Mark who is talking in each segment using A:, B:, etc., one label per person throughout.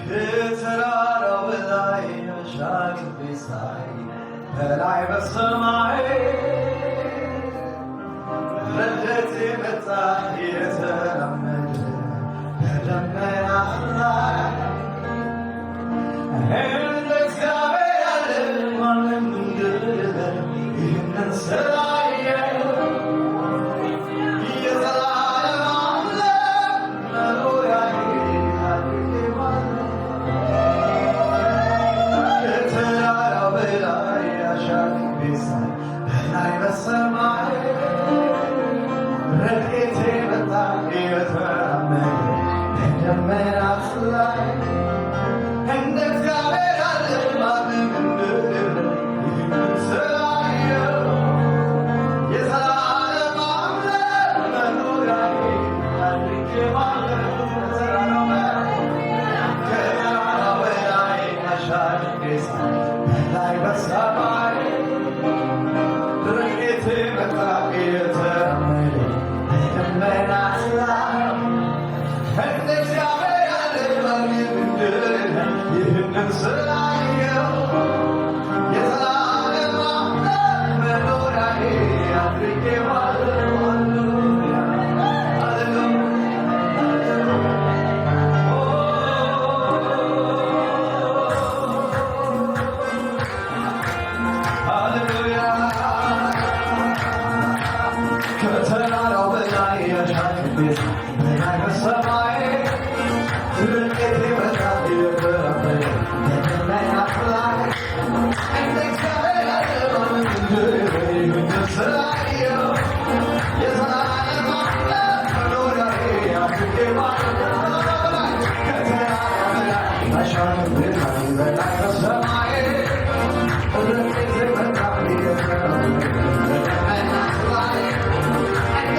A: ከተራራው በላይ አሻግሬ ሳይ በላይ በሰማይ ረድኤቴ መጣ የተራመደ በደመናት ላይ እንደ እግዚአብሔር ያለ ማንም እንደሌለ ይህንን ስላየ የዘላለም አምላክ መኖሪያዬ አድርጌዋለሁ። ከተራራው በላይ አሻግሬ ሳይ በላይ በሰማይ ረድኤቴ መጣ የተራመደ በደመናት ላይ እንደ እግዚአብሔር ያለ ማንም እንደሌለ ይህንን ስላየሁ የዘላለም አምላክ መኖሪያዬ አድርጌዋለሁ። ከተራራው በላይ አሻግሬ ሳይ በላይ በሰማይ ረድኤቴ መጣ የተራመደ በደመናት ላይ እንደ እግዚአብሔር ያለ ማንም እንደሌለ ይህንን ስላየሁ የዘላለም አምላክ መኖሪያዬ አድርጌዋለሁ። ከተራራው በላይ አሻግሬ በላይ በሰማይ ረድኤቴ መጣ የተራመደ በደመናት ላይ እንደ እግዚአብሔር ያለ ማንም እንደሌለ ይህንን ስላየሁ የዘላለም አምላክ መኖሪያዬ አድርጌዋለሁ። ከተራራው በላይ አሻግሬ በላይ በሰማይ ረድኤቴ መጣ የተራመደ በደመናት ላይ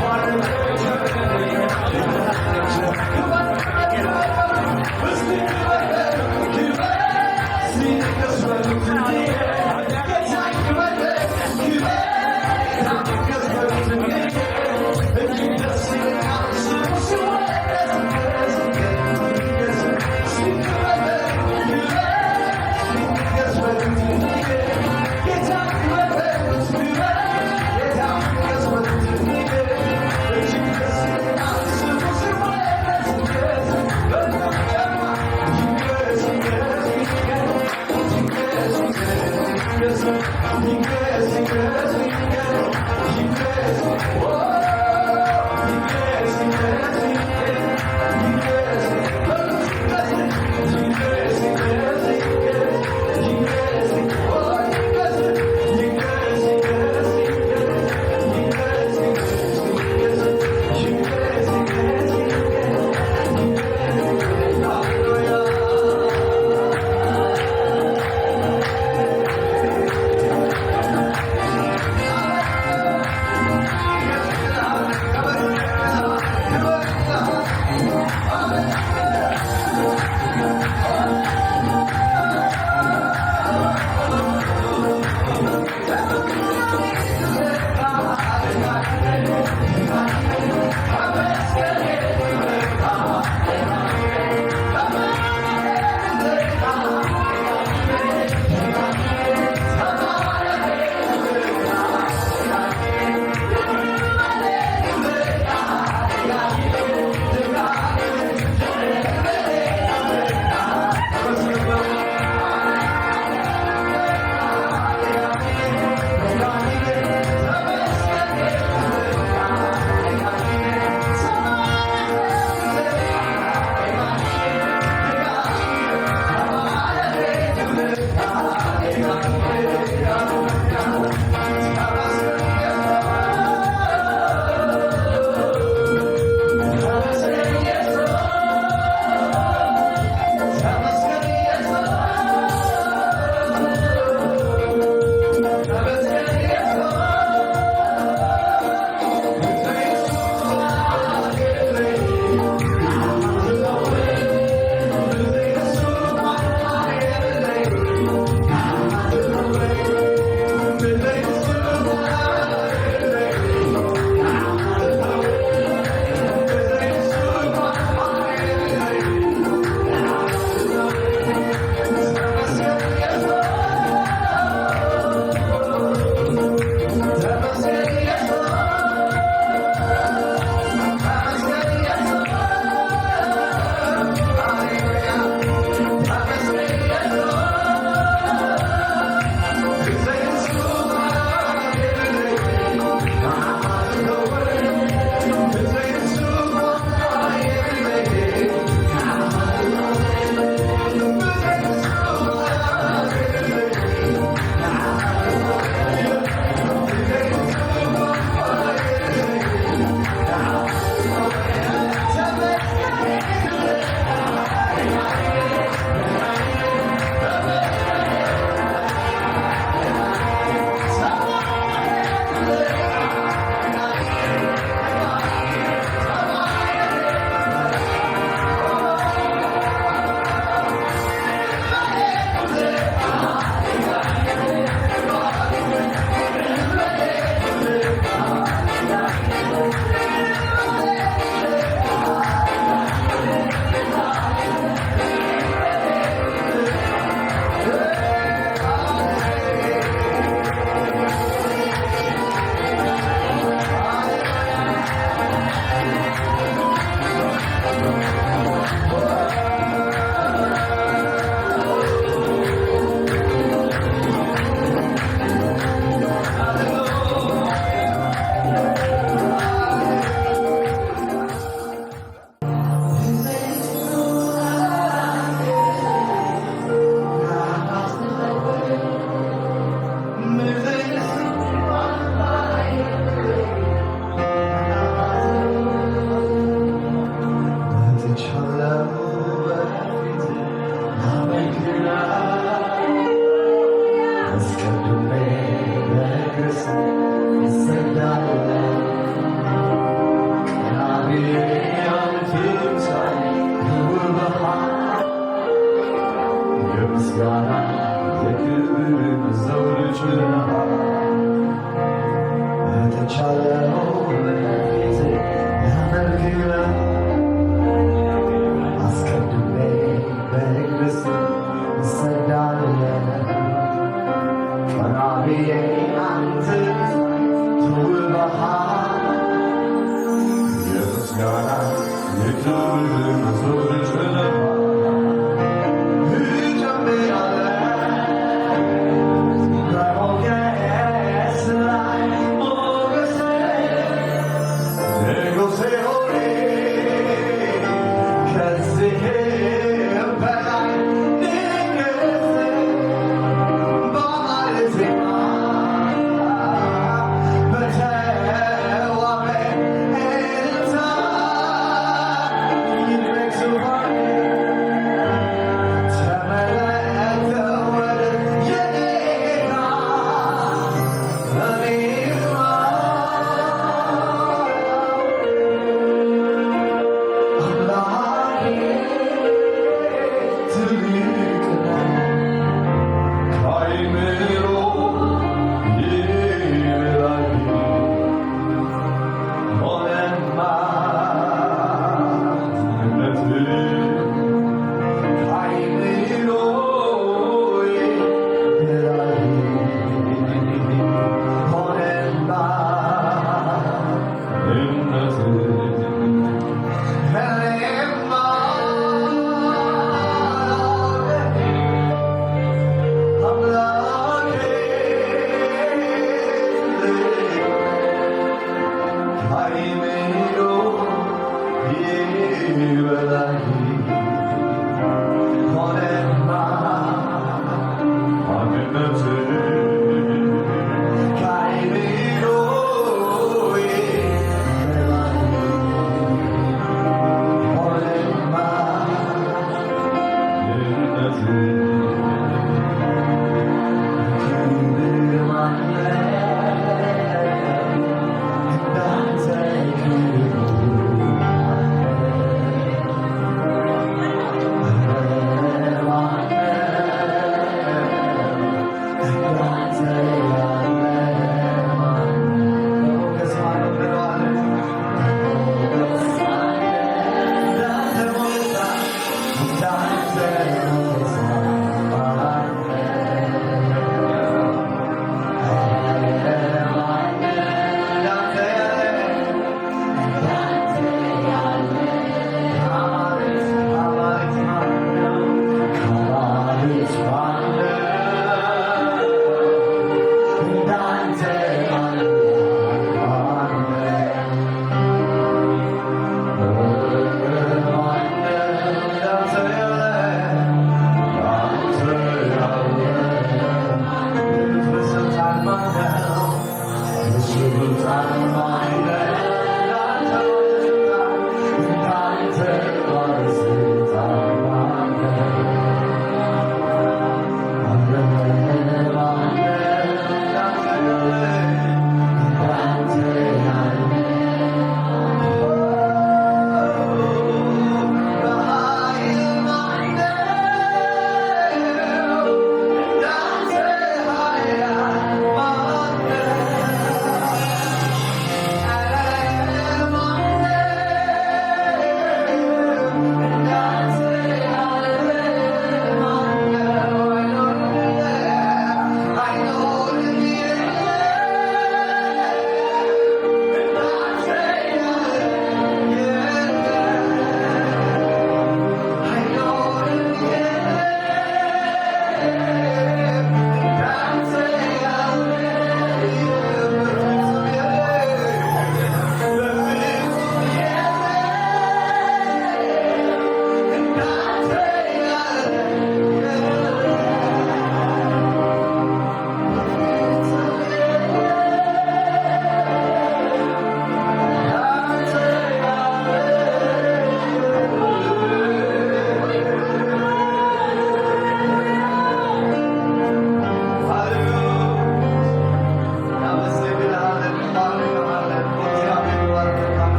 A: What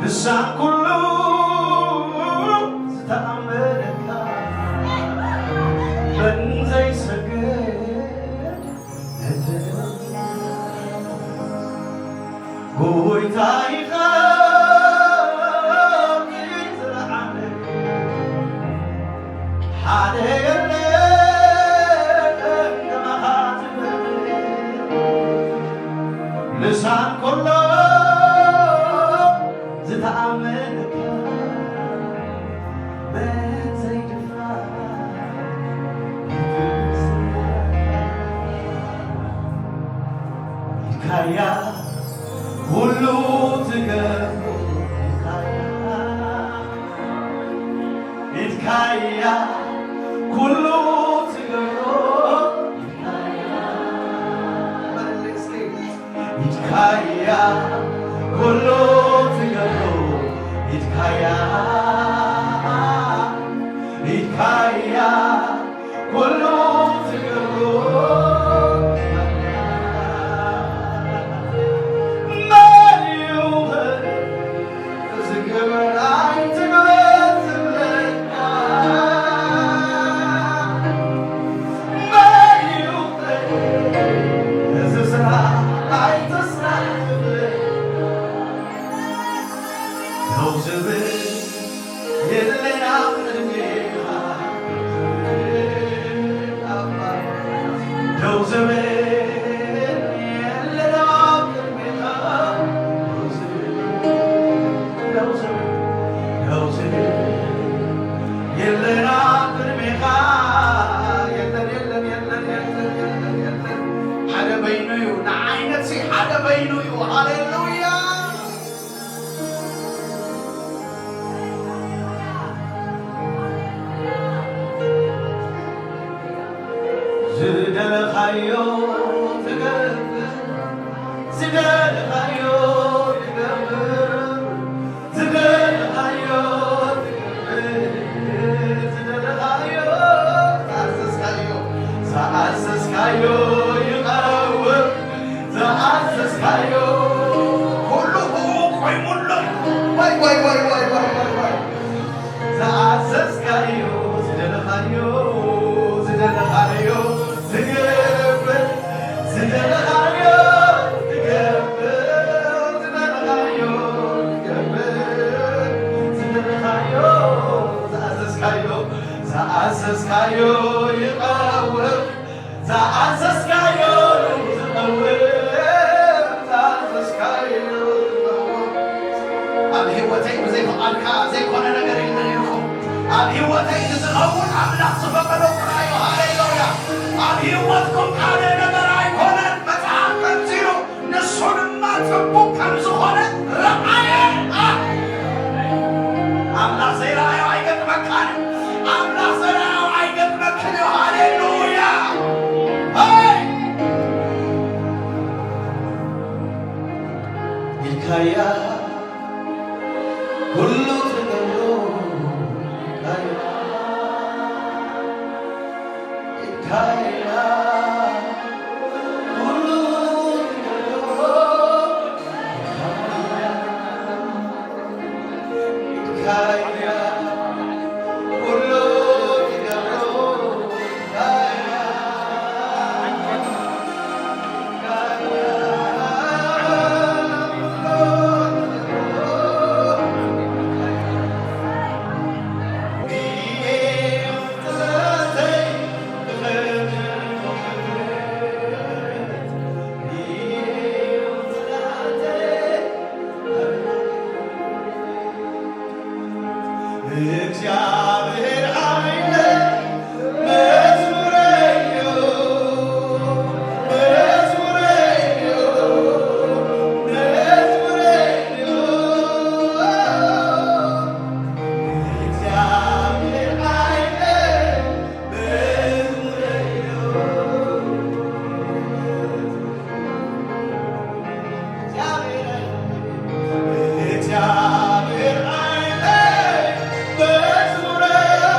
A: ልሳን ኩሉ ዝተኣመነካ በንዘይሰግድ ጎይታ ኢኻ ዝለዓለ ሓደ የለን ከማኻ ዝበለ ልሳን ኩሉ ዝተኣመነካ ኢትካያ ሁሉ ትገብሮ ኢትካያ ሁሉ ትገብሮ ኢትካያ ሁሉ ትገብሮ ኢትካያ ኢትካያ ሁሉ ትገብሮ ዝደለኻዮ ትገብር ዝደለኻዮ ትገብር ዝደለኻዮ ትገብር ዝደለኻዮ ዝኣዘዝካዮ ይቐውር ዝኣዘዝካዮ ኩሉ ቆይሙሎ ወይ ወይ ወይ ወይ ወይ ዝኣዘዝካዮ ዝደለኻዮ ዝደለኻዮ ትገብር ዝደለኻዮ ትገብር ዝደለኻዮ ትገብር ዝደለኻዮ ዝኣዘዝካዮ ዝኣዘዝካዮ ይቐውር ዝኣዘዝካዮ ዝቐውር ዝኣዘዝካዮ ኣብ ህይወተይ ብዘይፈቓድካ ዘይኮነ ነገር የለን ኢልኩም ኣብ ህይወተይ ንዝኸውን ኣምላኽ ዝፈቐዶ ቁራዮ ሃሌሉያ ኣብ ህይወትኩም ካለ ነገር ኣይኮነን መጽሓፍ ቀንፂሉ ንሱንማ ጽቡቕ ከም ዝኾነ ረአየ ኣምላኽ ዘይረአዮ ኣይገጥመካን ኣምላኽ ዘይረአዮ ኣይገጥመክን እዩ ሃሌሉያ ኢልካያ ኩሉ ትገብሮ ኢልካያ ኩሉ ትገብሮ ኢልካያ ኩሉ ትገብሮ እግዚአብሔር ኃይለ መዝሙረዮ መዝሙረዮ መዝሙረዮ እግዚአብሔር ኃይለ መዝሙረዮ እግዚአብሔር ኃይለ መዝሙረዮ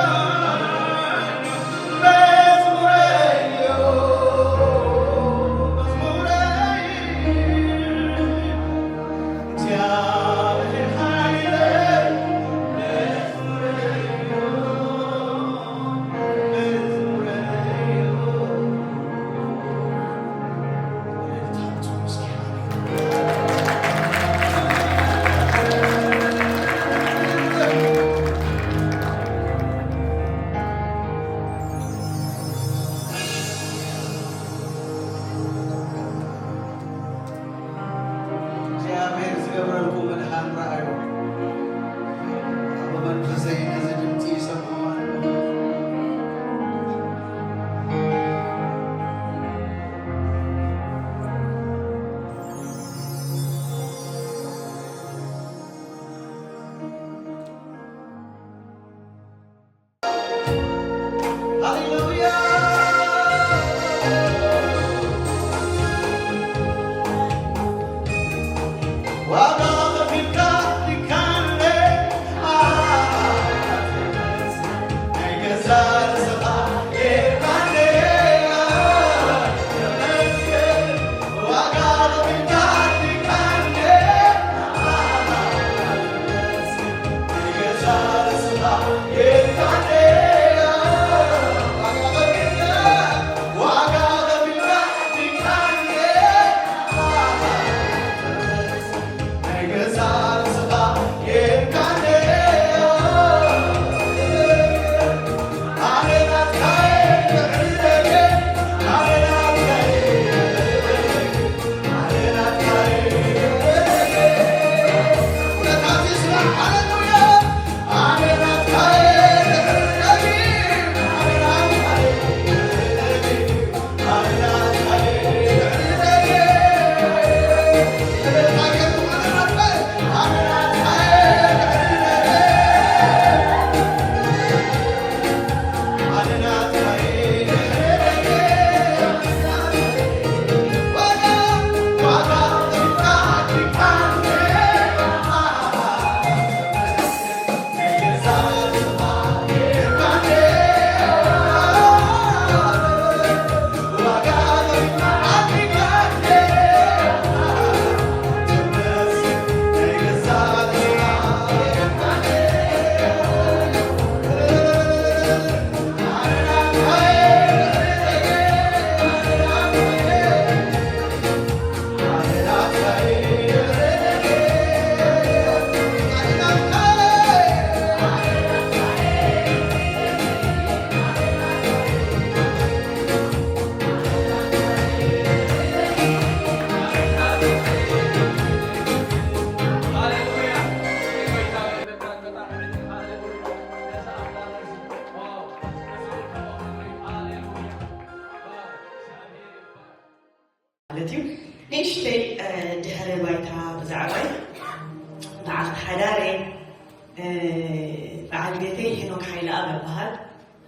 B: فعل بيتي هناك حيلة أبل بهاد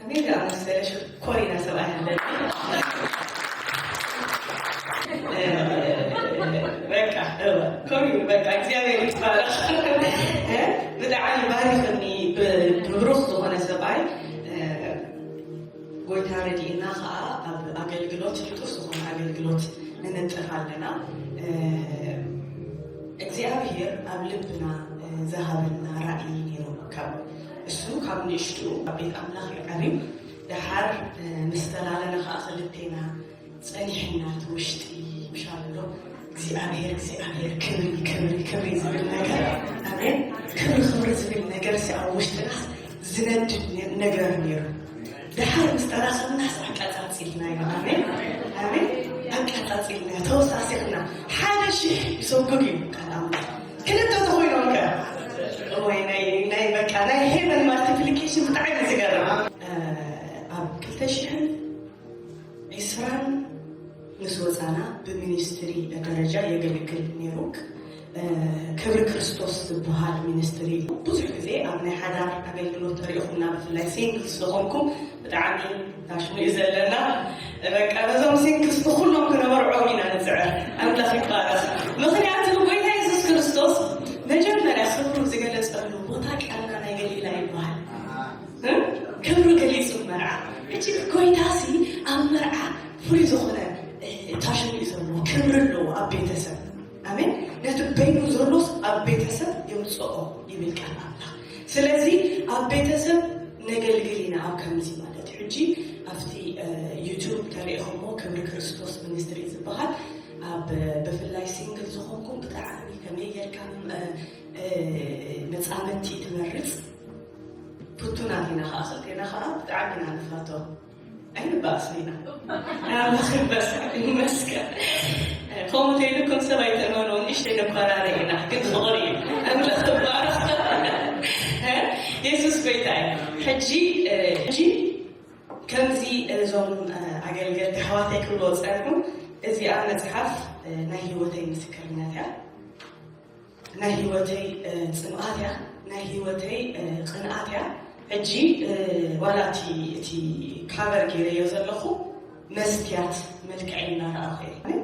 B: أمين لا مستلش كورينا سواء بكا كوري بكا زيادة يتفارق بدعاني بارك إني ببرخ هنا سبعي قلت هاردي إنها أقلقلوت تقصهم أقلقلوت ننتقلنا እግዚአብሔር ኣብ ልብና ዝሃበና ራእይ ነይሩ ካብ እሱ ካብ ንእሽቱ ኣብ ቤት ኣምላኽ ይቐሪብ ድሓር ምስ ተላለና ከዓ ክልቴና ፀኒሕና ውሽጢ ምሻሎ እግዚአብሔር ክብሪ ዝብል ነገር ኣሜን ክብሪ ዝብል ነገር ኣብ ውሽጥና ዝነድድ ነገር ነይሩ ድሓር ምስ ተራኸብና ኣቃፃፂልና ኢና ኣሜን ኣቃፃፂልና ተወሳሲኽና ሓደ ሽሕ ይሰግዱ እዩ ክልተ ተኾይኖም ከ ወይ ናይ በቃ ናይ ሄቨን ማልቲፕሊኬሽን ብጣዕሚ ዝገርም ኣብ 2020 ምስ ወፃና ብሚኒስትሪ ደረጃ የገልግል ነይሩ ክብሪ ክርስቶስ ዝበሃል ሚኒስትሪ ብዙሕ ግዜ ኣብ ናይ ሓዳር ኣገልግሎት ተሪኢኹምና ብፍላይ ሲንግልስ ዝኾንኩም ብጣዕሚ ታሽሙ እዩ ዘለና በቃ በዞም ሲንግልስ ኩሎም ክነበርዖም ኢና ንፅዕር ኣምላኽ ይባረኽ ምክንያቱ ጎይታ ኢየሱስ ክርስቶስ መጀመርያ ክብሩ ዝገለፀሉ ቦታ ቃና ናይ ገሊላ ይበሃል ክብሩ ገሊፁ መርዓ እጂ ጎይታሲ ኣብ መርዓ ፍሉይ ዝኾነ ታሽሙ እዩ ዘለዎ ክብሪ ኣለዎ ኣብ ቤተሰብ ኣሜን ነቲ በይኑ ዘሎስ ኣብ ቤተሰብ የምፅኦ ይብል ቃል ኣምላኽ ስለዚ ኣብ ቤተሰብ ነገልግል ኢና ኣብ ከምዚ ማለት ሕጂ ኣብቲ ዩቱብ ተሪኢኹሞ ክብሪ ክርስቶስ ሚኒስትሪ ዝበሃል ኣብ ብፍላይ ሲንግል ዝኾንኩም ብጣዕሚ ከመይ ጌርካ መፃመቲ ትመርፅ ፍቱናት ኢና ከዓ ክልቴና ከዓ ብጣዕሚ ኢና ንፋቶ ኣይንባእስኒና ኣምላኽ ይመስገን ይመስገን ከምኡ ተይልኩም ሰብ ኣይተመነው ንእሽተይ ነኳራረ ኢና ግን ፍቕሪ እዩ ኣምላኽ ትባረኽ ኢየሱስ ጎይታ እዩ ሕጂ ከምዚ እዞም ኣገልገልቲ ኣሕዋተይ ክብሎ ፀንሑ እዚኣ መፅሓፍ ናይ ሂወተይ ምስክርነት እያ ናይ ሂወተይ ፅምኣት እያ ናይ ሂወተይ ቅንኣት እያ ሕጂ ዋላ እቲ ካቨር ገይረዮ ዘለኹ መስትያት መልክዐ እናረኣኹ እየ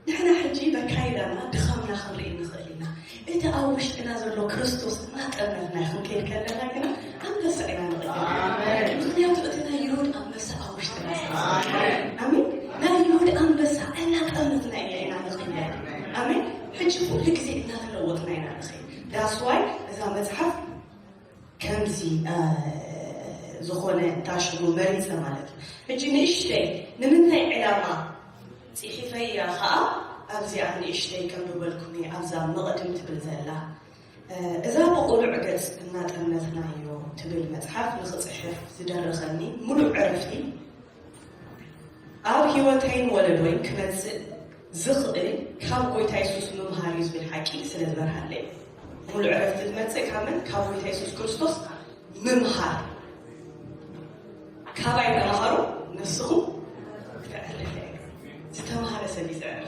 B: ንሕና ሕጂ በካይዳና ድኻምና ክንርኢ ንኽእል ኢና እቲ ኣብ ውሽጥና ዘሎ ክርስቶስ እናጠመትና ክንከይድ ከለና ግና ኣንበሳ ኢና ንቕል ምክንያቱ እቲ ናይ ይሁድ ኣንበሳ ኣብ ውሽጥና ኣሜን ናይ ይሁድ ኣንበሳ እናጠመትና እያ ኢና ንኽእል ኣሜን ሕጂ ኩሉ ግዜ እናተለወጥና ኢና ንኽእል ዳስዋይ እዛ መፅሓፍ ከምዚ ዝኾነ ታሽሙ መሪፀ ማለት እዩ ሕጂ ንእሽተይ ንምንታይ ዕላማ ፅሒፈያ ከዓ ኣብዚኣ ንእሽተይ ከም ዝበልኩም እየ ኣብዛ መቕድም ትብል ዘላ እዛ ብቑሉዕ ገፅ እናጠመትናዮ ትብል መፅሓፍ ንክፅሕፍ ዝደረኸኒ ሙሉእ ዕረፍቲ ኣብ ሂወተይን ወለዶይን ክመፅእ ዝኽእል ካብ ጎይታ ኢየሱስ ምምሃር እዩ ዝብል ሓቂ ስለ ዝበርሃለይ ሙሉእ ዕረፍቲ ዝመፅእ ካምን ካብ ጎይታ ኢየሱስ ክርስቶስ ምምሃር ካባይ ተምሃሩ ንስኹም ዝተምሃረ ሰብ ይፅዕር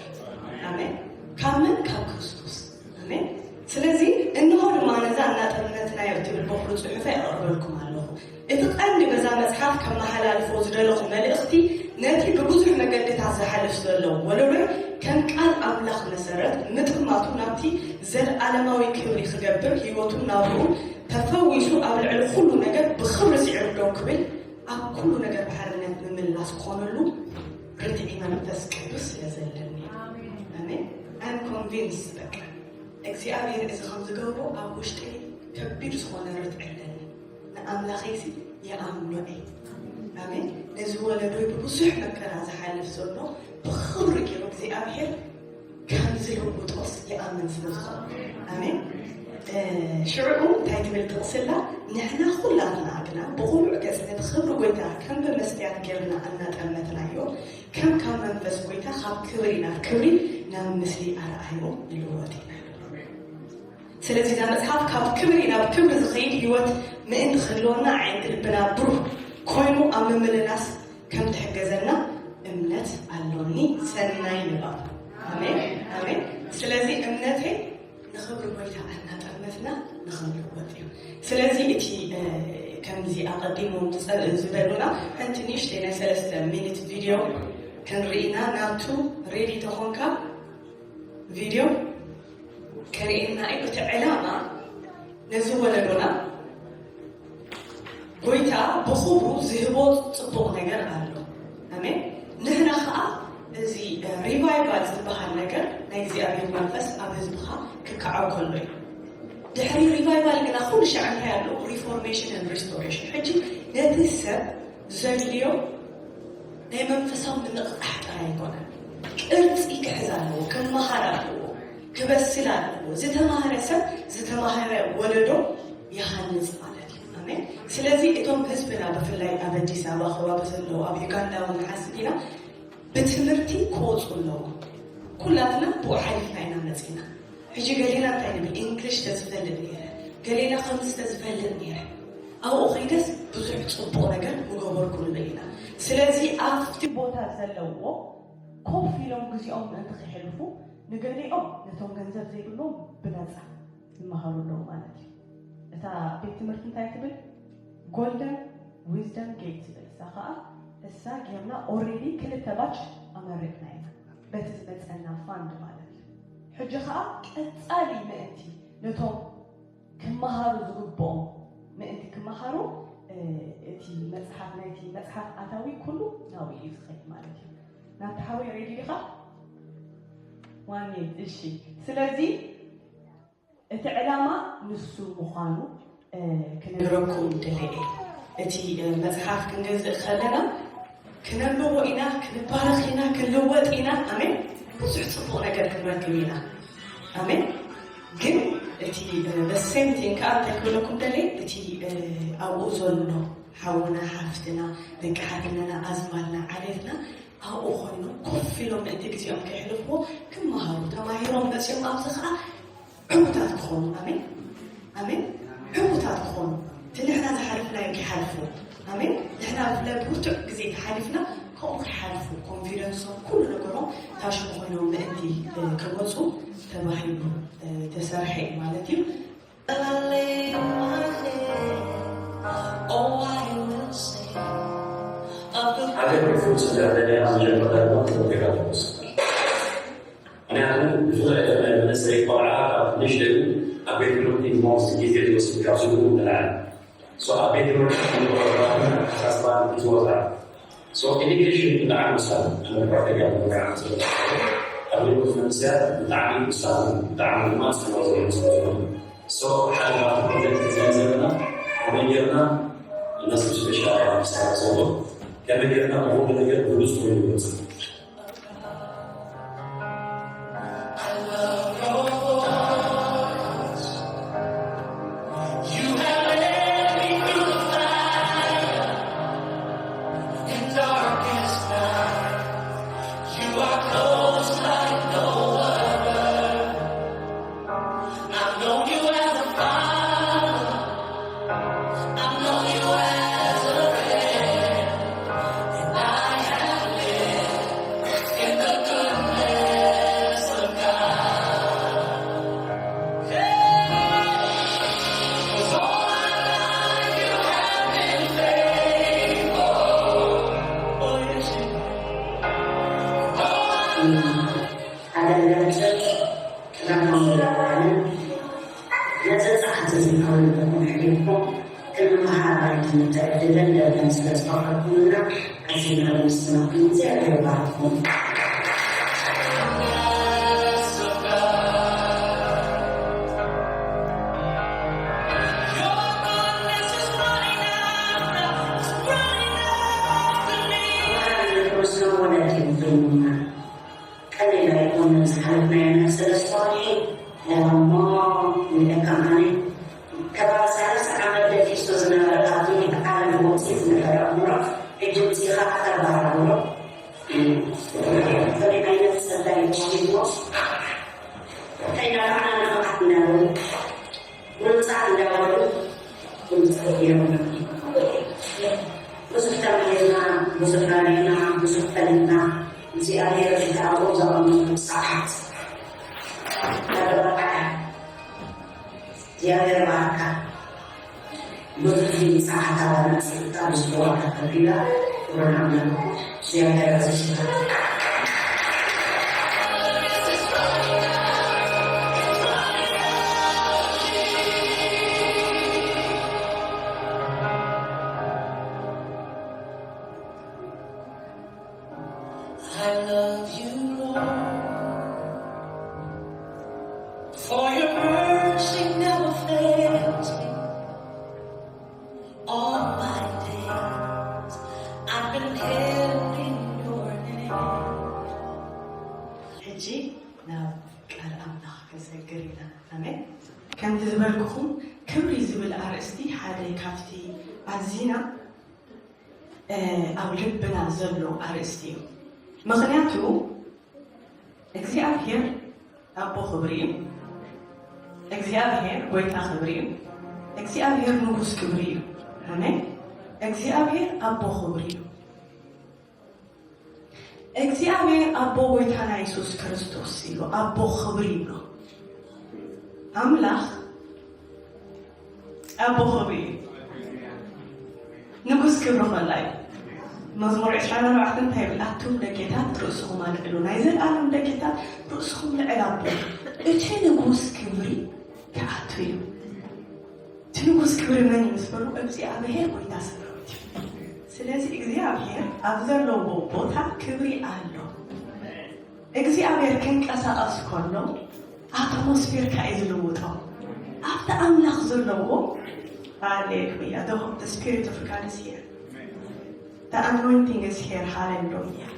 B: ኣሜን ካብ ምን ካብ ክርስቶስ ኣሜን ስለዚ እንሆ ድማ ነዛ እናጠመትናዮ ትብል በኩሉ ፅሑፈ የቕርበልኩም ኣለኹ እቲ ቀንዲ በዛ መፅሓፍ ከመሓላልፎ ዝደለኹ መልእኽቲ ነቲ ብብዙሕ መገድታት ዝሓልፍ ዘለዎ ወለዶ ከም ቃል ኣምላኽ መሰረት ምጥማቱ ናብቲ ዘለኣለማዊ ክብሪ ክገብር ሂወቱን ናብኡ ተፈዊሱ ኣብ ልዕሊ ኩሉ ነገር ብክብሪ ስዒሩ ደው ክብል ኣብ ኩሉ ነገር ባሕርነት ምምላስ ክኾነሉ ርድዒ መንፈስ ቅዱስ ስለዘለኒ ኣሜን ኣም ኮንቪንስ በቃ እግዚኣብሔር እዚ ከም ዝገብሮ ኣብ ውሽጢ ከቢድ ዝኾነ ርድዒ ኣለኒ ንኣምላኸይሲ የኣምኖ እየ ኣሜን ነዚ ወለዶይ ብብዙሕ መከራ ዝሓልፍ ዘሎ ብክብሪ ገይሩ እግዚኣብሔር ከም ዝልውጦስ ይኣምን ስለዝኾነ ኣሜን ሽዑኡ እንታይ ትብል ትቕስላ ንሕና ኩላትና ግና ብቑሉዕ ገፅ ነቲ ክብሪ ጎይታ ከም ብመስትያት ጌርና እናጠመትናዮ ከም ካብ መንፈስ ጎይታ ካብ ክብሪ ናብ ክብሪ ናብ ምስሊ ኣርኣዮ ንልወጥ ኢና ስለዚ እዛ መፅሓፍ ካብ ክብሪ ናብ ክብሪ ዝኸይድ ሂወት ምእንቲ ክህልወና ዓይንቲ ልብና ብሩህ ኮይኑ ኣብ ምምልላስ ከም ትሕገዘና እምነት ኣሎኒ ሰናይ ንባብ ኣሜን ኣሜን ስለዚ እምነተይ نخبر بيتا أنا تأمتنا نخبر بيتا سلازي إتي كمزي أقدمهم تسأل زبالنا أنت نيشتينا 3 مينت فيديو كان رئينا ناتو ريدي تخونكا فيديو كرئينا إيكو تعلامة نزو ولدنا بيتا بخبو زهبوت تطبق نجر قالو أمين نحن خا زي ريفايفال زبها نجر نيزي أبي منفس أبي زبها كعو كله دحري ريفايفال كنا خلش عن هالو ريفورميشن اند ريستوريشن حجي نتسب زليو دائما منفسهم من تحت رايكونا قرص يكحزالو كم مهاراتو كبسلالو زت مهارسب زت مهار ولدو يهانز مالتي امين سلازي اتوم حزبنا بفلاي ابديس ابا خرابتلو ابي يوغندا ونحسدينا بتمرتي كوصلو كلاتنا بوحالفنا اينا مزينا حجي قالينا تاني بالانجلش تزفلل نيره قالينا 5 تزفلل نيره او اخيدس بزح تصبو نجر مغبر كل بينا سلازي افتي بوتا زلوو كوفي لهم غزيهم انت خيحلفو نقاليهم نتوم غنزب زي كلهم بنزع المهارو لهم مالتي اتا بيت تمرت نتاعي تبل جولدن ويزدم جيت تبل ساقا السا جيرنا اوريدي كل تباتش امرقنا هنا بتزمت انا فاند مالتي حجة خا اتسالي ما انتي نتوم كمهارو زغبهم ما انتي كمهارو اتي مصحف نايتي مصحف اتاوي كله ناوي يفخت مالتي نتحاوي ريدي خا وانيت الشي سلازي اتعلامة نسو مخانو كنركم دلائي اتي مصحف كنجزء خلنا كنلو إنا كنبارخ إنا كنلوت إنا أمين بزح صبو نقر كنركم إنا أمين جن اتي بسيم تين كأنت كلكم دلائي اتي أو أزولنا حاولنا حافتنا نكحتنا أزمالنا علينا أو أخوينو كفلهم أنت كتير كحلفوا كم مهارو تماهيرهم بس يوم أبصخة عموتات تخون أمين أمين عموتات تخون تنحنا زحلفنا يمكي حلفوا أمين نحنا فلا بوتو كزي حلفنا كون حلفوا كونفيرنسو كل نقولهم تاشو أخوينهم أنتي كواتسو تماهيرو تسارحي مالتي
C: Ada berfungsi dari anjuran pertama ketika terus. أنا مثلا سريع طلعة نشتغل أبيت لوتي موس كثير بس بكاسو من العالم. So أبيت لوتي من الوطن خاصة بتوزع. So integration العالم مثلا أنا بعتقد أن العالم مثلا أبيت لوتي مثلا العالم مثلا العالم ما استوى مثلا. So حاجة مثلا زماننا وبيننا الناس مش بيشاركوا مثلا صوتهم. كما قلنا هو اللي يقدر يوصل للوصول.
D: እግዚአብሔር ባርካ በዚህ ሰዓት አዋና ስልጣን ስዋታ ከቢላ ወራና እግዚአብሔር ያስችላል።
B: I love you, Lord, for your mercy never fails me. All my days I've been held in your hand. Haji, now قال الله كسجرنا، آمين. كانت زبالكم كبري زبال أرستي حدا كافتي عزينا أو لبنا زلو أرستي. ምክንያቱ እግዚአብሔር አቦ ክብሪ እዩ፣ እግዚአብሔር ጎይታ ክብሪ እዩ፣ እግዚአብሔር ንጉስ ክብሪ እዩ። አሜን። እግዚአብሔር አቦ ክብሪ እዩ። እግዚአብሔር አቦ ጎይታና ኢየሱስ ክርስቶስ እዩ አቦ ክብሪ እዩ። አምላኽ አቦ ክብሪ እዩ፣ ንጉስ ክብሪ ኸላይ مزمور 24 እንታይ ይብል? ኣቱም ደጌታት ርእስኹም ኣልዕሉ፣ ናይ ዘለኣለም ደጌታት ርእስኹም ልዕል ኣቢሉ፣ እቲ ንጉስ ክብሪ ከኣቱ እዩ። እቲ ንጉስ ክብሪ መን እዩ ምስ በሉ? እግዚአብሔር ጎይታ ሰራዊት እዩ። ስለዚ እግዚአብሔር ኣብ ዘለዎ ቦታ ክብሪ ኣሎ። እግዚአብሔር ክንቀሳቐስ ከሎ ኣትሞስፌርካ እዩ ዝልውጦ። ኣብቲ ኣምላኽ ዘለዎ ሃሌሉያ the spirit of God is here. The anointing is here. Hallelujah.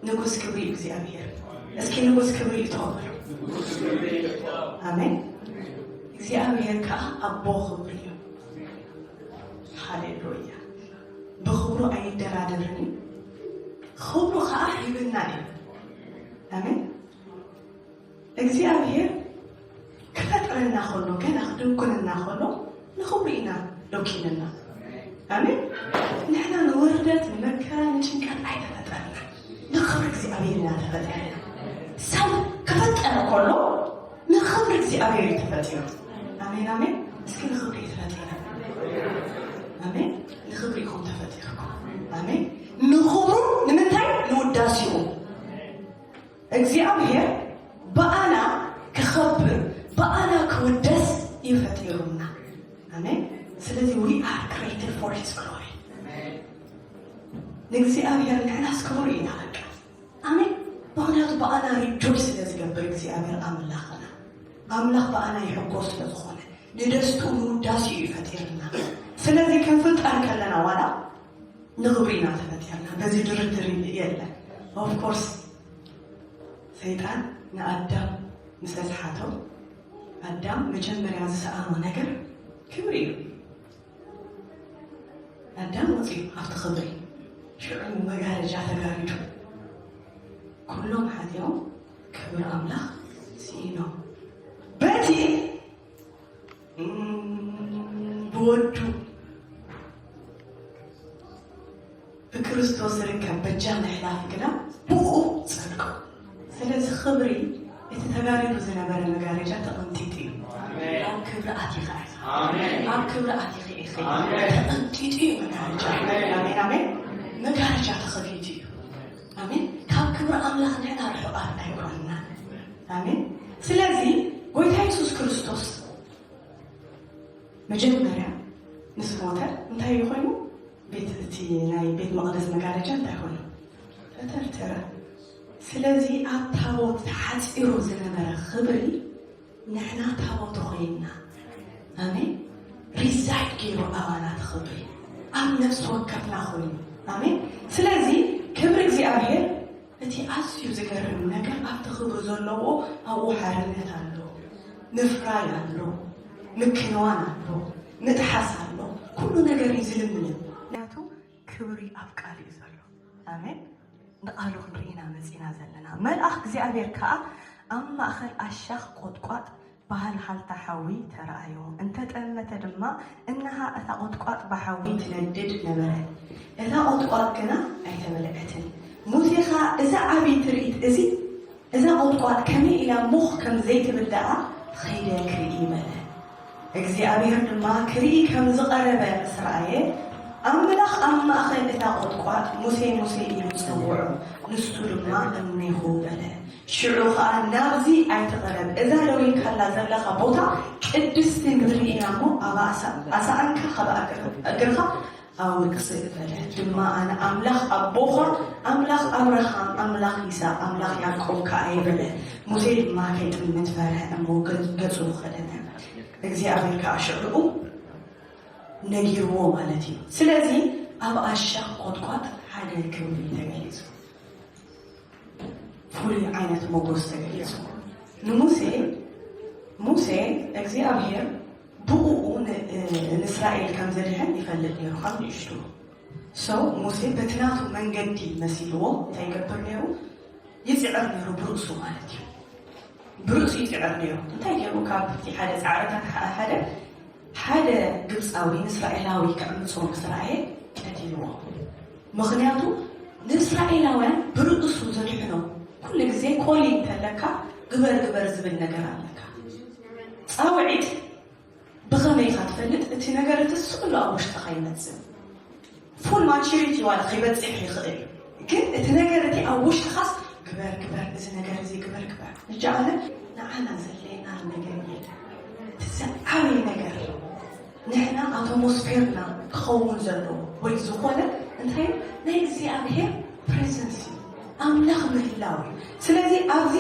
B: ንጉስ ክብሪ እግዚአብሔር። እስኪ ንጉስ ክብሪ ይተዋል። አሜን። እግዚአብሔር ከዓ አቦ ክብሪ እዩ። ሃሌሉያ። ብክብሩ ኣይደራደርን። ክብሩ ከዓ ሂብና እዩ። አሜን። እግዚአብሔር ክፈጥረና ከሎ ገና ክድንኩንና ከሎ ንክብሪ ኢና ዶኪንና። አሜን። ንሕና ንውርደት ንመከራ ንጭንቀት ኣይተፈጠርና፣ ንክብሪ እግዚአብሔር ኢና ተፈጢርና። ሰብ ክፈጠረ ከሎ ንክብሪ እግዚአብሔር እዩ ተፈጢሩ። አሜን አሜን። እስኪ ንክብሪ እዩ ተፈጢርና። አሜን። ንክብሪ ኢኹም ተፈጢርኩም። አሜን። ንክብሩ ንምንታይ? ንውዳሴኡ እግዚአብሔር በኣና ክኸብር በኣና ክውደስ ይፈጢሩና። አሜን። ስለዚህ we are created for his glory. ንእግዚአብሔር ንሕናስ ክብሪ ኢና በቃ። አሜን። ምክንያቱ በኣና ሪጆይስ ስለዝገብር እግዚአብሔር ኣምላኽና ኣምላኽ በኣና ይሕጎስ ስለዝኾነ ንደስትኡ ንውዳሴኡ ይፈጢርና። ስለዚ ክንፍጠር ከለና ዋላ ንክብሪ ኢና ተፈጢርና። በዚ ድርድር የለን። ኦፍኮርስ ሰይጣን ንኣዳም ምስ ዝሓተው ኣዳም መጀመርያ ዝሰኣኖ ነገር ክብሪ እዩ። ኣዳም ወፂኡ ኣብቲ ክብሪ ሽዑ መጋረጃ ተጋሪዱ ኩሎም ሓትዮም ክብሪ ኣምላኽ ስኢኖም በቲ ብወዱ ብክርስቶስ ዝርከብ በጃ ምሕላፍ ግና ብኡ ፀድቁ። ስለዚ ክብሪ እቲ ተጋሪዱ ዝነበረ መጋረጃ ተቐንጢጡ እዩ። ኣብ ክብሪ ኣቲኻ ኣብ ክብሪ ኣቲኺ ኢኺ ተቐንጢጡ እዩ መጋረጃ። ኣሜን ኣሜን። መጋረጃ ተኸፊቱ እዩ። ኣሜን። ካብ ክብሪ ኣምላኽ ንሕና ርሑቓት ኣይኮንና። ኣሜን። ስለዚ ጎይታ ኢየሱስ ክርስቶስ መጀመርያ ምስ ሞተ እንታይ እዩ ኮይኑ? እቲ ናይ ቤት መቕደስ መጋረጃ እንታይ ኮይኑ ተተርተረ። ስለዚ ኣብ ታቦት ተሓፂሩ ዝነበረ ክብሪ ንሕና ታቦት ኮይንና። ኣሜን። ሪዛይድ ገይሩ ኣባላት ክብሪ ኣብ ነፍሲ ወከፍና ኮይኑ። ኣሜን። ስለዚ ክብሪ እግዚአብሔር እቲ ኣዝዩ ዝገርም ነገር ኣብቲ ክብሪ ዘለዎ ኣብኡ ሓርነት ኣሎ፣ ምፍራይ ኣሎ፣ ምክንዋን ኣሎ፣ ምጥሓስ ኣሎ፣ ኩሉ ነገር እዩ ዝልምልን። ምክንያቱ ክብሪ ኣብ ቃል እዩ ዘሎ። ኣሜን። ንቃሉ ክንርኢና መፂና ዘለና መልኣኽ እግዚአብሔር ከዓ ኣብ ማእኸል ኣሻኽ ቆጥቋጥ ባህልሃልታ ሓዊ ተረኣዮ እንተጠመተ ድማ እነሃ እታ ቆጥቋጥ ብሓዊ ትነድድ ነበረት፣ እታ ቆጥቋጥ ግና ኣይተመልአትን። ሙሴኻ እዛ ዓብይ ትርኢት እዚ እዛ ቆጥቋጥ ከመይ ኢላ ሙኽ ከም ዘይትብልዓ خيدا كرئي بلا እግዚአብሔር ድማ ክርኢ ከም ዝቐረበ እስራኤ ኣምላኽ ኣብ ማእኸል እታ ቁጥቋጥ ሙሴ ኢሉ ፀውዑ ንሱ ድማ እምኔሁ በለ ሽዑ ከዓ ናብዚ ኣይትቐረብ እዛ ደው ኢልካላ ዘለኻ ቦታ ቅድስቲ ምድሪ ኢና እሞ ኣብ ኣሳኣንካ ካብ እግርኻ ኣውፅእ በለ ድማ ኣነ ኣምላኽ ኣቦኻ ኣምላኽ ኣብርሃም ኣምላኽ ይስሐቅ ኣምላኽ ያዕቆብ ከዓ ይበለ ሙሴ ድማ ከይጥምት ፈርሐ እሞ ገፁ ኸደነ እግዚአብሔር ከአሽዑ ነጊርዎ ማለት እዩ ስለዚ ኣብ ኣሻኽ ቆጥቋጥ ሓደ ክብሪ ተገሊጹ ፍሉይ ዓይነት ሞገስ ተገሊጹ ንሙሴ እግዚአብሔር ብኡኡ ንእስራኤል ከም ዘድሕን ይፈልጥ ነይሩ ካብ ንእሽቱ ሰው ሙሴ በትናቱ መንገዲ መሲልዎ እንታይ ይገብር ነይሩ ይፅዕር ነይሩ ብርእሱ ማለት እዩ ብርእሱ ይፅዕር ነይሩ እንታይ ገይሩ ካብቲ ሓደ ፃዕርታት ሓደ ግብፃዊ ንእስራኤላዊ ክዕምፆም እስራኤል ቀቲልዎ ምክንያቱ ንእስራኤላውያን ብርእሱ ዘድሕኖ ኩሉ ግዜ ኮሊ እንተለካ ግበር ዝብል ነገር ኣለካ ፃውዒት ብኸመይ ኢኻ ትፈልጥ እቲ ነገር እትስእሉ ኣብ ውሽጥኻ ይመፅእ ፉል ማቹሪቲ ዋላ ከይበፅሕ ይኽእል ግን እቲ ነገር እቲ ኣብ ውሽጥኻስ ግበር እዚ ነገር እዚ ግበር ንጃዓለ ንዓና ዘለና ነገር የለ ትሰዓበይ ነገር ንሕና ኣቶሞስፌርና ክኸውን ዘለዎ ወይ ዝኾነ እንታይ ናይ እግዚኣብሔር ፕሬዘንስ እዩ ኣምላኽ ምህላው እዩ ስለዚ ኣብዚ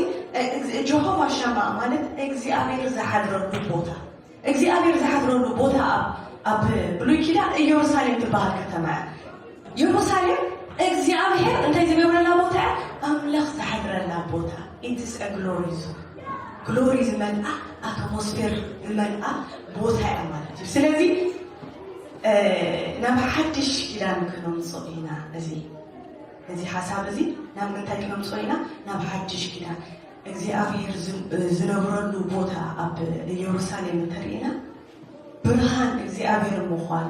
B: ጀሆቫ ሻማ ማለት እግዚኣብሔር ዝሓድረሉ ቦታ ኣብ ብሉይ ኪዳን ኢየሩሳሌም ትበሃል ከተማ እያ ኢየሩሳሌም እግዚአብሔር እንታይ ዝገብረላ ቦታ ኣምላኽ ዝሓድረላ ቦታ ኢትስ አ ግሎሪ ዝመልኣ ኣትሞስፌር ዝመልኣ ቦታ እያ ማለት እዩ ስለዚ ናብ ሓድሽ ኪዳን ክነምፅኦ ኢና እዚ ሓሳብ እዚ ናብ ምንታይ ክነምፅኦ ኢና ናብ ሓድሽ ኪዳን እግዚአብሔር ዝነብረሉ ቦታ ኣብ ኢየሩሳሌም እንተሪኢና ብርሃን እግዚአብሔር ምዃኑ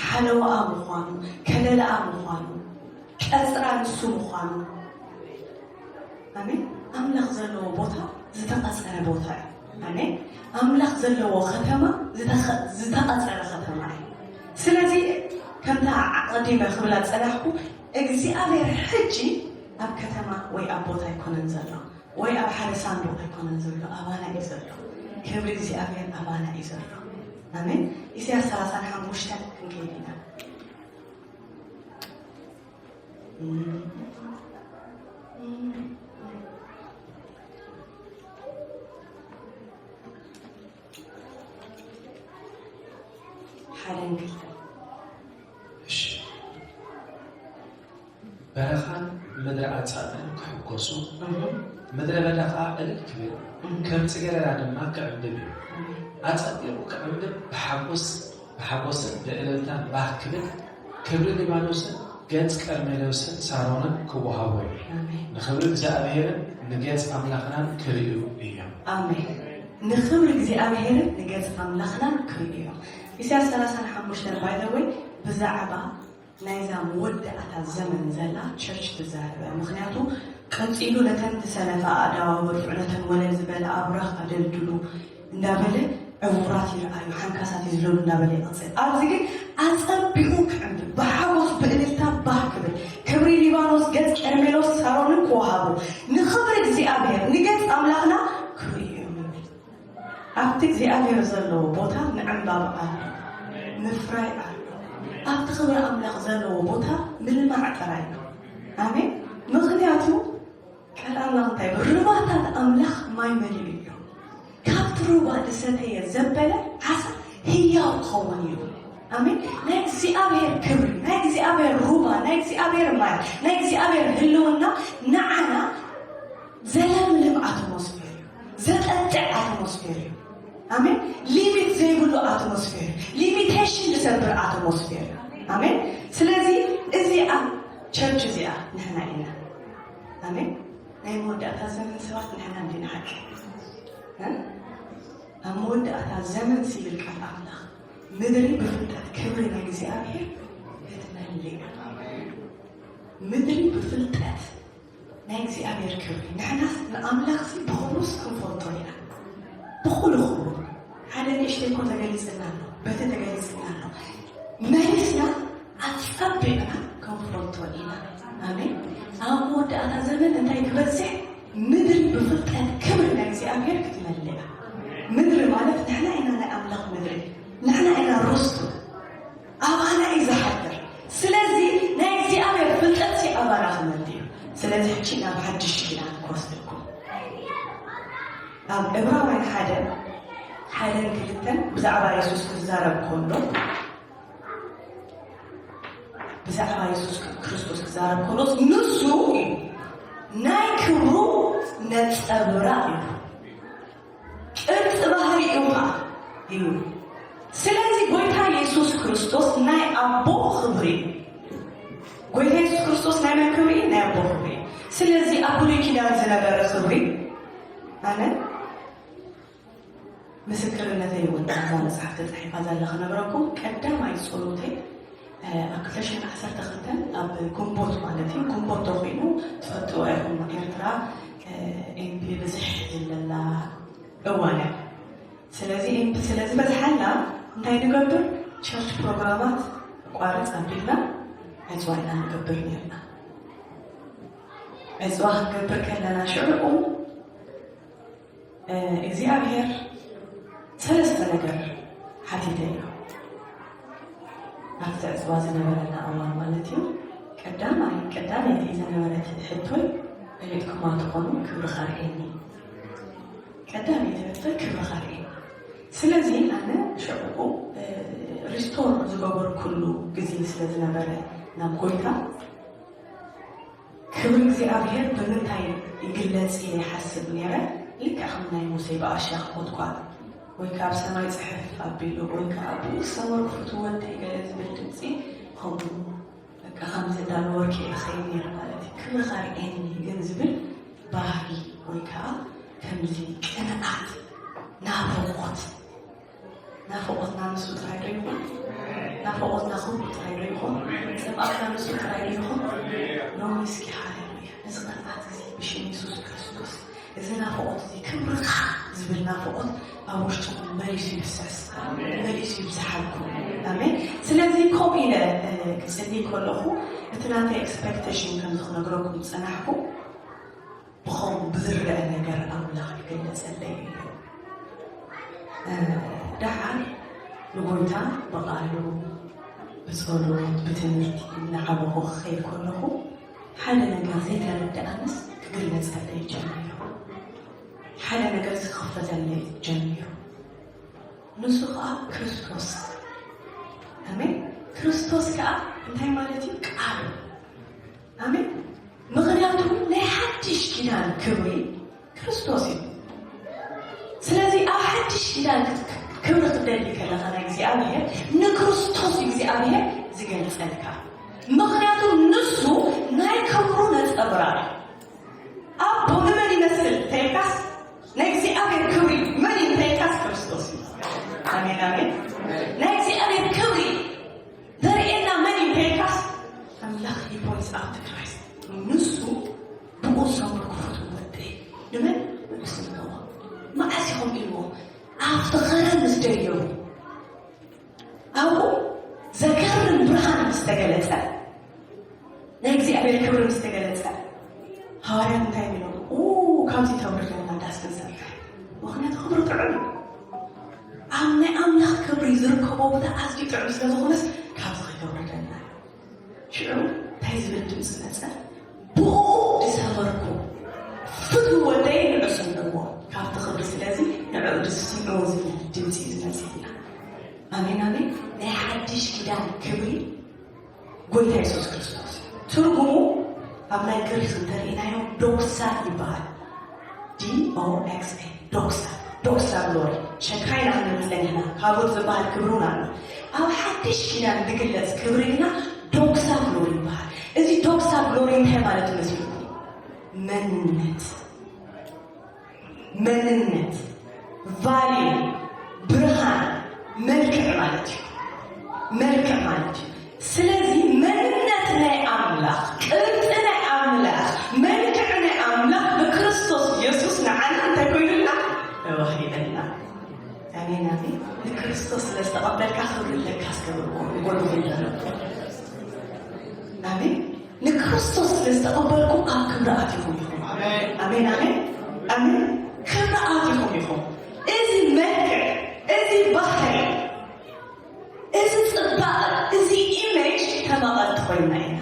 B: ሓለዋኣ ምዃኑ ከለላኣ ምዃኑ ቀፅራ ንሱ ምዃኑ ኣሜን ኣምላኽ ዘለዎ ቦታ ዝተቐፀረ ቦታ እዩ ኣሜን ኣምላኽ ዘለዎ ከተማ ዝተቐፀረ ከተማ እዩ ስለዚ ከምታ ቀዲመ ክብላ ፀናሕኩ እግዚአብሔር ሕጂ ኣብ ከተማ ወይ ኣብ ቦታ ኣይኮነን ዘሎ ወይ ኣብ ሓደ ሳንዱቕ ኣይኮነን ዘሎ ኣባና እዩ ዘሎ ክብሪ እግዚአብሔር ኣባና እዩ ዘሎ ኣሜን ኢሳያስ 35 ክንከይድ ኢና
E: በረኻን ምድሪ ኣጻብዕን ክሕጎሱ ምድረ በዳ ከዓ ዕልል ክብል ከም ፅገረራ ድማ ክዕምድብ እዩ ኣጸቢቑ ክዕምድብ ብሓጎስን ብዕልልታን ባህ ክብል ክብሪ ሊባኖስን ገጽ ቀርሜሎስን ሳሮንን ክወሃቦ እዩ ንክብሪ እግዚኣብሔርን ንገጽ ኣምላኽናን ክርእዩ እዮም
B: ኣሜን ንክብሪ እግዚኣብሔርን ንገጽ ኣምላኽናን ክርእዩ እዮም ኢሳያስ 35 ባይዘወይ ብዛዕባ ናይዛ መወዳእታ ዘመን ዘላ ቸርች ትዛረበ ምክንያቱ ቀፂሉ ነተን ሰነፋ ኣዳዋብር ፍዕነተን ወለል ዝበለ ኣብራኽ ኣደልድሉ እንዳበለ ዕቡራት ይረኣዩ ሓንካሳት ይዝለሉ እንዳበለ ይቐፅል ኣብዚ ግን ኣጸቢቑ ክዕምድብ ብሓጎስ ብእልልታ ባህ ክብል ክብሪ ሊባኖስ ገጽ ቀርሜሎስ ሳሮንን ክወሃቡ ንክብሪ እግዚኣብሔር ንገጽ ኣምላኽና ክርእዩ እዮም ይብል ኣብቲ እግዚኣብሔር ዘለዎ ቦታ ንዕምባብ ኣሎ ምፍራይ ኣሎ ኣብቲ ክብሪ ኣምላኽ ዘለዎ ቦታ ምልማዕ ጥራይ ነው ኣሜን ምክንያቱ ቃል ኣምላኽ እንታይ ሩባታት ኣምላኽ ማይ መሊኡ እዩ ካብቲ ሩባ ዝሰተየ ዘበለ ዓሳ ህያው ክኸውን እዩ ኣሜን ናይ እግዚኣብሔር ክብሪ ናይ እግዚኣብሔር ሩባ ናይ እግዚኣብሔር ማይ ናይ እግዚኣብሔር ህልውና ንዓና ዘለምልም ኣትሞስፌር እዩ ዘጠጥዕ ኣትሞስፌር እዩ ኣሜን ሊሚት ዘይብሉ ኣትሞስፌር ሊሚቴሽን ዝሰብር ኣትሞስፌር ኣሜን ስለዚ እዚኣ ቸርች እዚኣ ንሕና ኢና ኣሜን ናይ መወዳእታ ዘመን ሰባት ንሕና እንዲና ሓቂ ኣብ መወዳእታ ዘመን ሲብል ቃል ኣምላኽ ምድሪ ብፍልጠት ክብሪ ናይ እግዚኣብሔር ክትመልእ ምድሪ ብፍልጠት ናይ እግዚኣብሔር ክብሪ ንሕናስ ንኣምላኽ ብክብሩስ ክንፈልጦ ኢና بخلو هذا الشيء كنت جالسنا بتتجالسنا مالسنا أتفبنا كونفرونتوالينا آمين أقول أنا زمان أنت يكبرسي مدري بفرقة كبرنا يزي أمير كتملئة مدري مالك نحن أنا أملاق مدري نحن أنا رسل أو أنا إذا حضر سلازي نايزي أمير فرقتي أبراغ مدري سلازي حكينا بحدش كنا نكوستكم إبراهيم حالا كلتن بزعبا يسوس كزارب كله بزعبا يسوس كريستوس كزارب كله نسو نايكرو نتأبرائي ارتباهي إوها سلازي قويتا يسوس كريستوس ناي أبو خبري قويتا يسوس كريستوس ناي مكوري ناي أبو خبري سلازي أبو ليكي دان زنبار خبري آمين مسكرنا ذي والنظام صحة الحفاظ اللي خنبركم قدام صلوتي أكثر أحسن تختن أب كومبوت مالتي كومبوت توفينو تفتو أيهم إيرترا إن بيبزح لله أوانا سلازي بزحنا نتاي نقبر تشارج بروغرامات قارت أمريكا أزوانا نقبر نيرنا أزواها نقبر كلنا شعرقو إزيابير ثلاثة ነገር حديثين أكثر أزواج نبرنا أول مالتي قدام يتيزا نبرت حتوي بلدكم ما تقولون كبر خارقيني قدام يتبطل كبر خارقيني سلازي أنا شعبو ريستور زبابر كله قزين سلاز نبرة نام قويتا كبر زي أبير بمنتاي يقلت يحسب نيرة لك أخمنا يموسيبا أشياء خطوات ويكاب سماي صحف أبيلو ويكاب سمر فتوات تيجاز بالتنسي هم لك خمسة دالور كي خيني رمالتي كل خارقيني جنزبل باهي ويكاب كمزي كنقات نافوقت نامسو ترايريهم نافوقت نخوب ترايريهم سبقات نامسو ترايريهم نوميسكي هاليلويا نزغنات زي بشين يسوس كريستوس إذا نافوقت زي كبرقا زبل نافوقت أوشتكم ماليش يبسس ماليش يبسحلكم آمين سلازي كوم إلى كسدي كله اتناتي expectation كان دخل نقرأكم تسنحكم بخوم بذر أنا قرأ أولا كنا سلي دعال لقويتا بقالو بصولو بتنرتي نعبه خير كله حالا نقازي ترد أمس كقلنا سلي جميع حالا نقاز خفة اللي جميع نسخة كريستوس آمين كريستوس كأ انتهي مالتي كأب آمين مغنياتهم لا حدش كدان كبري كريستوسي سلازي حدش كدان كبري قدالي كالغانا يزي أبيه نكريستوس يزي أبيه زي قال سألك مغنياتهم نسو ناي كبرونا أبرار أبو ممن يمثل تيكاس نايزي أبيه كبري من ينتيكاس كريستوس آمين آمين نايزي أبيه كبري ذرئنا من ينتيكاس أملاك يبويس out Christ نسو بقصة مركفة ومدري لمن؟ بسم الله ما أسيهم إلوه أفتخرا نستريو أو ذكر البرهان مستقلتها نايزي أبيه كبري مستقلتها هاري متعملوا كامتي تورجنا داس نسرح وخنات خبرة علم أملاك كبري زركبوا وده أسجي تعمل سلازغنس كامتي تورجنا شعور تايز بنتم سنسا بو تسافركم فتو ودين عسل الله كامتي خبري سلازي نعود السنوز الدمسي زنسينا آمين آمين لا حدش كدان كبري قلت يسوس كريستوس ترجموا أملاك كريس انترينا يوم دوكسا يبال DOXA دوكسا بلوري شكاينا عن المسلمين كابوت زبال كبرونا أو حدش كدان بقلت كبرينا دوكسا بلوري بال إذا دوكسا بلوري انتهي مالت مسيحكم مننت فالي برهان ملكع مالتي سلازي منتنا أملاك قلتنا أملاك ملكعنا أملاك بكريستوس يسوس نعلم تكوين لنا وحيدنا ስለስተቀበልካ ክብሪ ለካ አስከብርኩ ይቆልኩ ይላል አሜን ንክርስቶስ ስለስተቀበልኩ ካብ ክብራት ይሁን አሜን አሜን አሜን ክብራት ይሁን እዚ መልክዕ እዚ ባህሪ እዚ ጽባቐ እዚ ኢሜጅ ተማቐልቲ ኮይና ኢና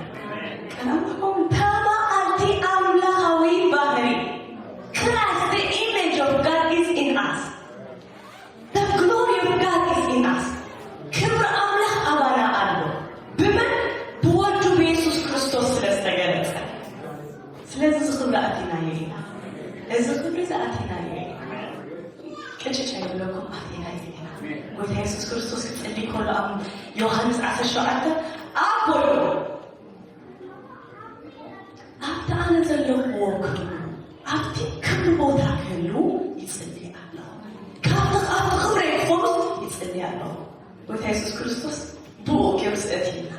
B: ከናምኩም ተማቐልቲ አምላካዊ ባህሪ Christ, the image of God is in us. The glory of God is in us. ክብር አምላክ አባና አለው በምን በወልዱ በኢየሱስ ክርስቶስ ስለተገለጸ ስለዚህ ክብር አቲና ይልና እዚ ክብር አቲና ይልና ከቸቻ ይብለኩም አቲና ይልና ጌታ ኢየሱስ ክርስቶስ ጽልይ ኮሎ ዮሐንስ 17 አቦሎ አታ አነ ዘለዎ አፍቲ ክብር ቦታ ከሉ ይጽልያሉ ካብተ ክብር ይቆምስ ይጽልያሉ ጌታ ኢየሱስ ክርስቶስ በኦኬርስ እቲና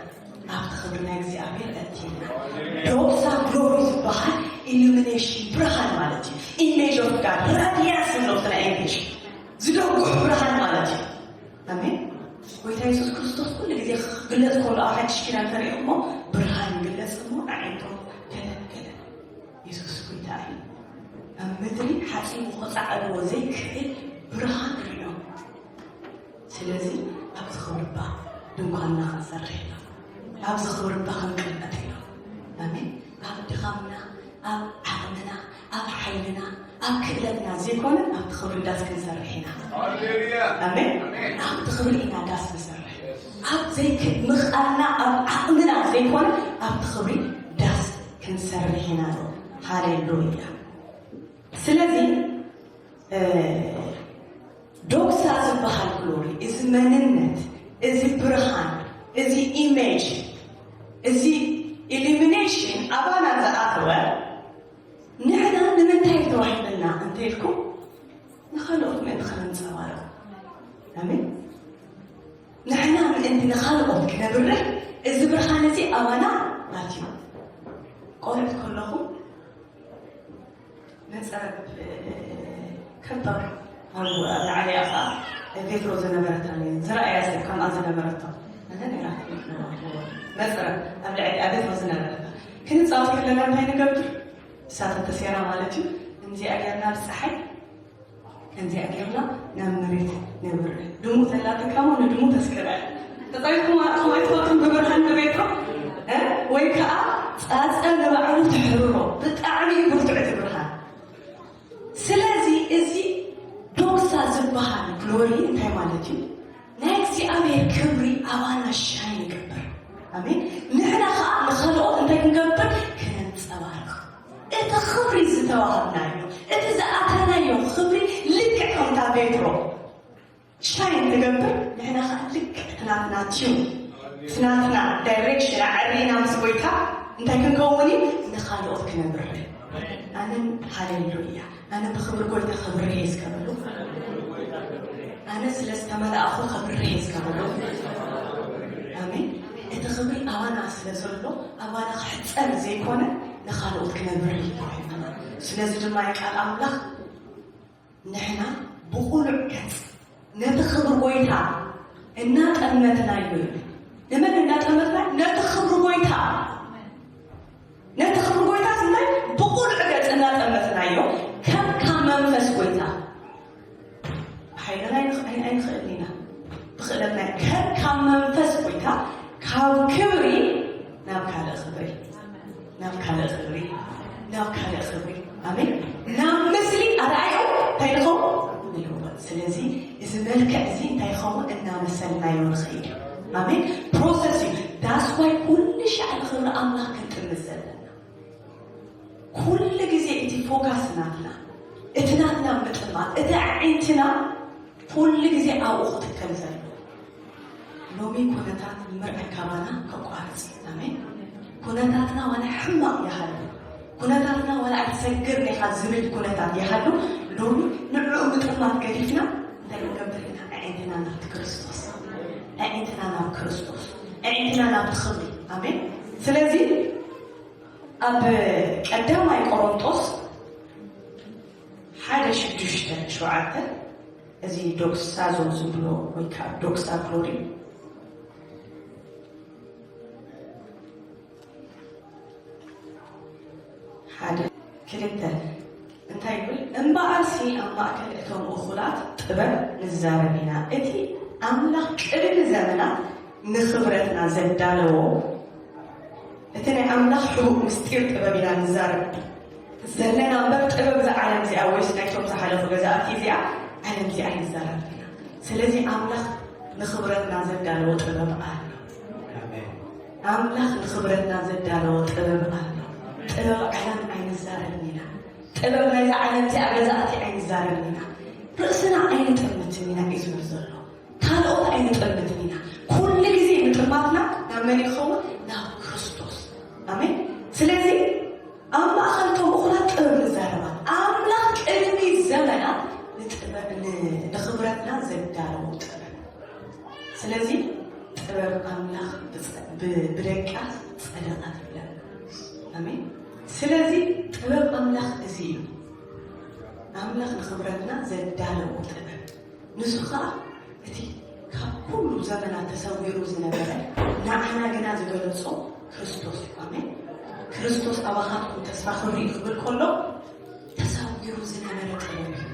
B: አፍተ ክብርና እግዚአብሔር እቲና ዶክሳ ግሎሪ ባህል ኢሉሚኔሽን ብርሃን ማለት ኢሜጅ ኦፍ ጋድ ራዲያንስ ነው ኢሜጅ ዝደው ብርሃን ማለት አሜን ጌታ ኢየሱስ ክርስቶስ ሁሉ ጊዜ ግለጽ ኮሎ አሐድሽ ኪዳን ተሪእሞ ብርሃን ግለጽሞ አይቶ ከለከለ ኢየሱስ ጌታ ምድሪ ሓፂን ወፃዕሎ ዘይክእል ብርሃን እዩ ስለዚህ ኣብዚ ክብርባ ድንኳንና ክንሰርሕ ኢና ኣብዚ ክብርባ ክንቅመጥ ኢና ኣሜን ኣብ ድኻምና ኣብ ዓቕምና ኣብ ሓይልና ኣብ ክእለትና ዘይኮነ ኣብቲ ክብሪ ዳስ ክንሰርሕ ኢና ኣሜን ኣብቲ ክብሪ ኢና ዳስ ንሰርሕ ኣብ ዘይምኽኣልና ኣብ ዓቕምና ዘይኮነ ኣብቲ ክብሪ ዳስ ክንሰርሕ ኢና ሃሌሉያ ስለዚህ ዶክሳ ዝበሃል ግሎሪ እዚ መንነት እዚ ብርሃን እዚ ኢሜጅ እዚ ኢሉሚኔሽን ኣባና ዝኣተወ ንሕና ንምንታይ ተዋሂበና እንተይልኩም ንኻልኦት ምእንቲ ክንንፀባረቕ ኣሜን ንሕና ምእንቲ ንኻልኦት ክነብርህ እዚ ብርሃን እዚ ኣባና ኣትዩ ቆልዕት ከለኹም መጽሐፍ ከበር አሉ عليها ቪዲዮ ዘነበረታኒ ዝራእያ ከማ ዘነበረታ እነን ይራክ መጽሐፍ አብላይ አቤት ወዘነበረታ ክንጻፍ ከለና እንታይ ንገብር ሳተ ተሰራ ማለት እዩ እንዚ አገርና ፀሐይ እንዚ አገርና ናምሬት ነብር ድሙ ተላተ ከመ ድሙ ተስከራ ተጣይኩም አጥዋይቶም በብርሃን በቤትሮ ወይ ከዓ ጻጸ ለባዕሉ ተሕርሮ ብጣዕሚ ብርቱዕ ብርሃን ስለዚህ እዚ ዶክሳ ዝበሃል ግሎሪ እንታይ ማለት እዩ ናይ እግዚአብሔር ክብሪ ኣባና ሻይን ይገብር ኣሜን ንሕና ከዓ ንኻልኦት እንታይ ክንገብር ክንንፀባርቕ እቲ ክብሪ ዝተዋሃብናዮ እቲ ዝኣተናዮ ክብሪ ልክዕ ከምታ ፔትሮ ሻይን ንገብር ንሕና ከዓ ልክዕ ትናትና ትዩ ትናትና ዳይሬክሽን ዓሪና ምስ ጎይታ እንታይ ክንከውን እዩ ንኻልኦት ክነብር ኣነን ሃሌሉያ أنا بخبر قلت خبر رئيس كملو أنا سلستمل أخو خبر رئيس كملو آمين إنت خبري أوانا سلسلو أوانا حتسأل زي كونه نخالقت كنا بري سلسل ما يقال أملاك نحنا بقول عكس نتخبر قويتها النات أمتنا يقول لمن النات أمتنا نتخبر قويتها نتخبر قويتها سنة بقول عكس النات أمتنا يقول كم منفس قويتا حينا أين خلينا بخلنا كم منفس قويتا كم كبري نبكى على خبري نبكى على خبري نبكى على خبري آمين نام مثلي أرأيه تيخو سلزي إذا ملك أزين تيخو إننا مثلنا يوم خير آمين processing that's why كل شيء على خبر الله كنت مثلنا كل جزء إنتي فوكسنا فينا إتنانا مطلع إذا عينتنا كل جزء أو أخت الكنزة نومي كونتات المرأة كمانا كقارس آمين كونتاتنا وانا حمق يا هلو كونتاتنا وانا أتسكرني خازمت كونتات يا هلو نومي نرعو مطلع كريفنا دايما قبلنا عينتنا نبت كريستوس عينتنا نبت كريستوس عينتنا نبت خبري آمين سلازي أب قدام قرنطس حاجة شدوشتة شوعته እዚህ ዶክሳዞን ዝም ብሎ ወይ ዶክሳ ክሎሪን ሓደ ክልተ እንታይ ይብል እምበኣልሲ ኣብ ማእከል እቶም እኹላት ጥበብ ንዛረብ ኢና እቲ ኣምላኽ ቅድሚ ዘመናት ንኽብረትና ዘዳለዎ እቲ ናይ ኣምላኽ ሕቡእ ምስጢር ጥበብ ኢና ንዛረብ ዘለና እምበር ጥበብ ዝዓለም እዚኣ ወይስ ናይቶም ዝሓለፉ ገዛእቲ እዚኣ ዓለም እዚኣ ይዛረብ ኢና ስለዚ ኣምላኽ ንኽብረትና ዘዳለዎ ጥበብ ኣሎ ኣምላኽ ንኽብረትና ዘዳለዎ ጥበብ ኣሎ ጥበብ ዓለም ኣይንዛረብን ኢና ጥበብ ናይዚ ዓለም እዚኣ ገዛእቲ ኣይንዛረብን ኢና ርእስና ኣይንጥምትን ኢና እዩ ዝብል ዘሎ ካልኦት ኣይንጥምትን ኢና ኩሉ ግዜ ምጥማትና ናብ መን ይኸውን ናብ ክርስቶስ ኣሜን ስለዚ ኣብ ማእኸልቶም እኹላት ጥበብ ንዛረባ ኣምላኽ ቅድሚ ዘመናት ንኽብረትና ዘዳለዎ ጥበብ ስለዚ ጥበብ ኣምላኽ ብደቃስ ፀደቃት ይብለና ኣሜን ስለዚ ጥበብ ኣምላኽ እዚ እዩ ኣምላኽ ንኽብረትና ዘዳለዎ ጥበብ ንሱ ከዓ እቲ ካብ ኩሉ ዘመናት ተሰዊሩ ዝነበረ ንዓና ግና ዝገለፆ ክርስቶስ እዩ ኣሜን ክርስቶስ ኣባኻትኩም ተስፋ ክብሪ ክብል ከሎ ተሰዊሩ ዝነበረ ጥበብ እዩ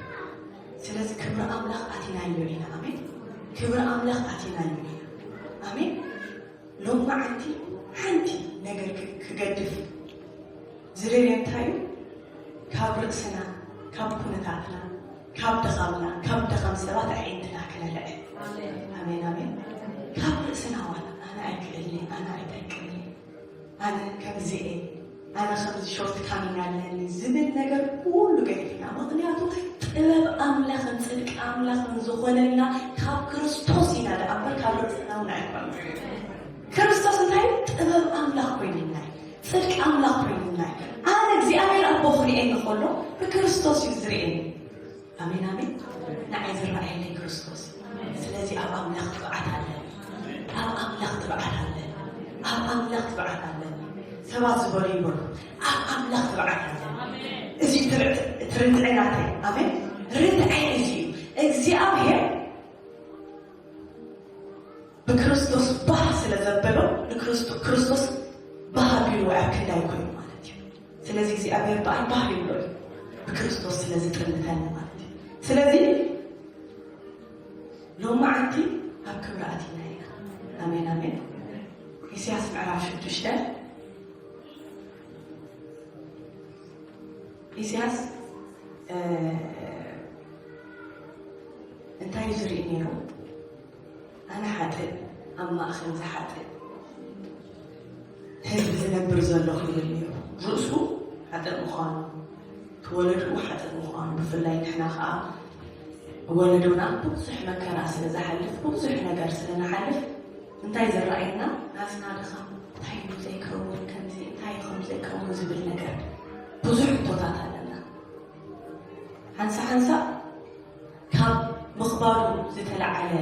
B: ስለዚ ክብሪ ኣምላኽ ኣቲናዮ ኢና ኣሜን ክብሪ ኣምላኽ ኣቲናዮ ኢና ኣሜን ሎማዓንቲ ሓንቲ ነገር ክገድፍ ዝረርየ እንታይ እዩ ካብ ርእስና ካብ ኩነታትና ካብ ደኻምና ካብ ደኻም ሰባት ኣዒንትና ክነልዐ ኣሜን ኣሜን ካብ ርእስና ዋላ ኣነ ኣይክእልኒ ኣነ ኣይጠቅምኒ ኣነ ከምዚአ ኣነ ከምዚ ሾርት ካሚና ኣለኒ ዝብል ነገር ኩሉ ገዲፍና ምክንያቱ ጥበብ ኣምላኽን ፅድቂ ኣምላኽን ዝኾነና ካብ ክርስቶስ ኢና ዳ እምበር ካብ ርእስና እውን ኣይኮነ ክርስቶስ እንታይ ጥበብ ኣምላኽ ኮይኑና ፅድቂ ኣምላኽ ኮይኑና ኣነ እግዚኣብሔር ኣቦ ክሪአኒ ከሎ ብክርስቶስ እዩ ዝርአኒ ኣሜን ኣሜን ንዓይ ዝረኣየለይ ክርስቶስ ስለዚ ኣብ ኣምላኽ ትብዓት ኣለኒ ኣብ ኣምላኽ ትብዓት ኣለኒ ኣብ ኣምላኽ ትብዓት ኣለኒ ሰባት ዝበሉ ይበሉ ኣብ ኣምላኽ ትብዓት ኣለኒ እዚ ትርድዕናተይ ኣሜን ርድዐይ እዚ እዩ እግዚኣብሔር ብክርስቶስ ባህ ስለ ዘበሎ ንክርስቶስ ባህ ቢሉ ኣብ ክንዳይ ኮይኑ ማለት እዩ ስለዚ እግዚኣብሔር በኣይ ባህ ይብሎ እዩ ብክርስቶስ ስለ ዝጥምተኒ ማለት እዩ ስለዚ ሎማዓንቲ ኣብ ክብሪ ኣቲና ኢና ኣሜን ኣሜን ኢሳያስ ምዕራፍ 6 ኢሳያስ እንታይ ዝርኢ ነይሩ ኣነ ሓጥእ ኣብ ማእኸል ዝሓጥእ ህዝቢ ዝነብር ዘለኹ ይብል ነይሩ ርእሱ ሓጥእ ምዃኑ ትወለድኡ ሓጥእ ምዃኑ ብፍላይ ንሕና ከዓ ወለዱና ብዙሕ መከራ ስለ ዝሓልፍ ብዙሕ ነገር ስለ ንሓልፍ እንታይ ዝረኣየና ናስና ድኻም እንታይ ዘይከውን ከምዚ እንታይ ከም ዘይከውን ዝብል ነገር ብዙሕ እቶታት ኣለና ሓንሳ ሓንሳ ካብ ምኽባሩ ዝተለዓለ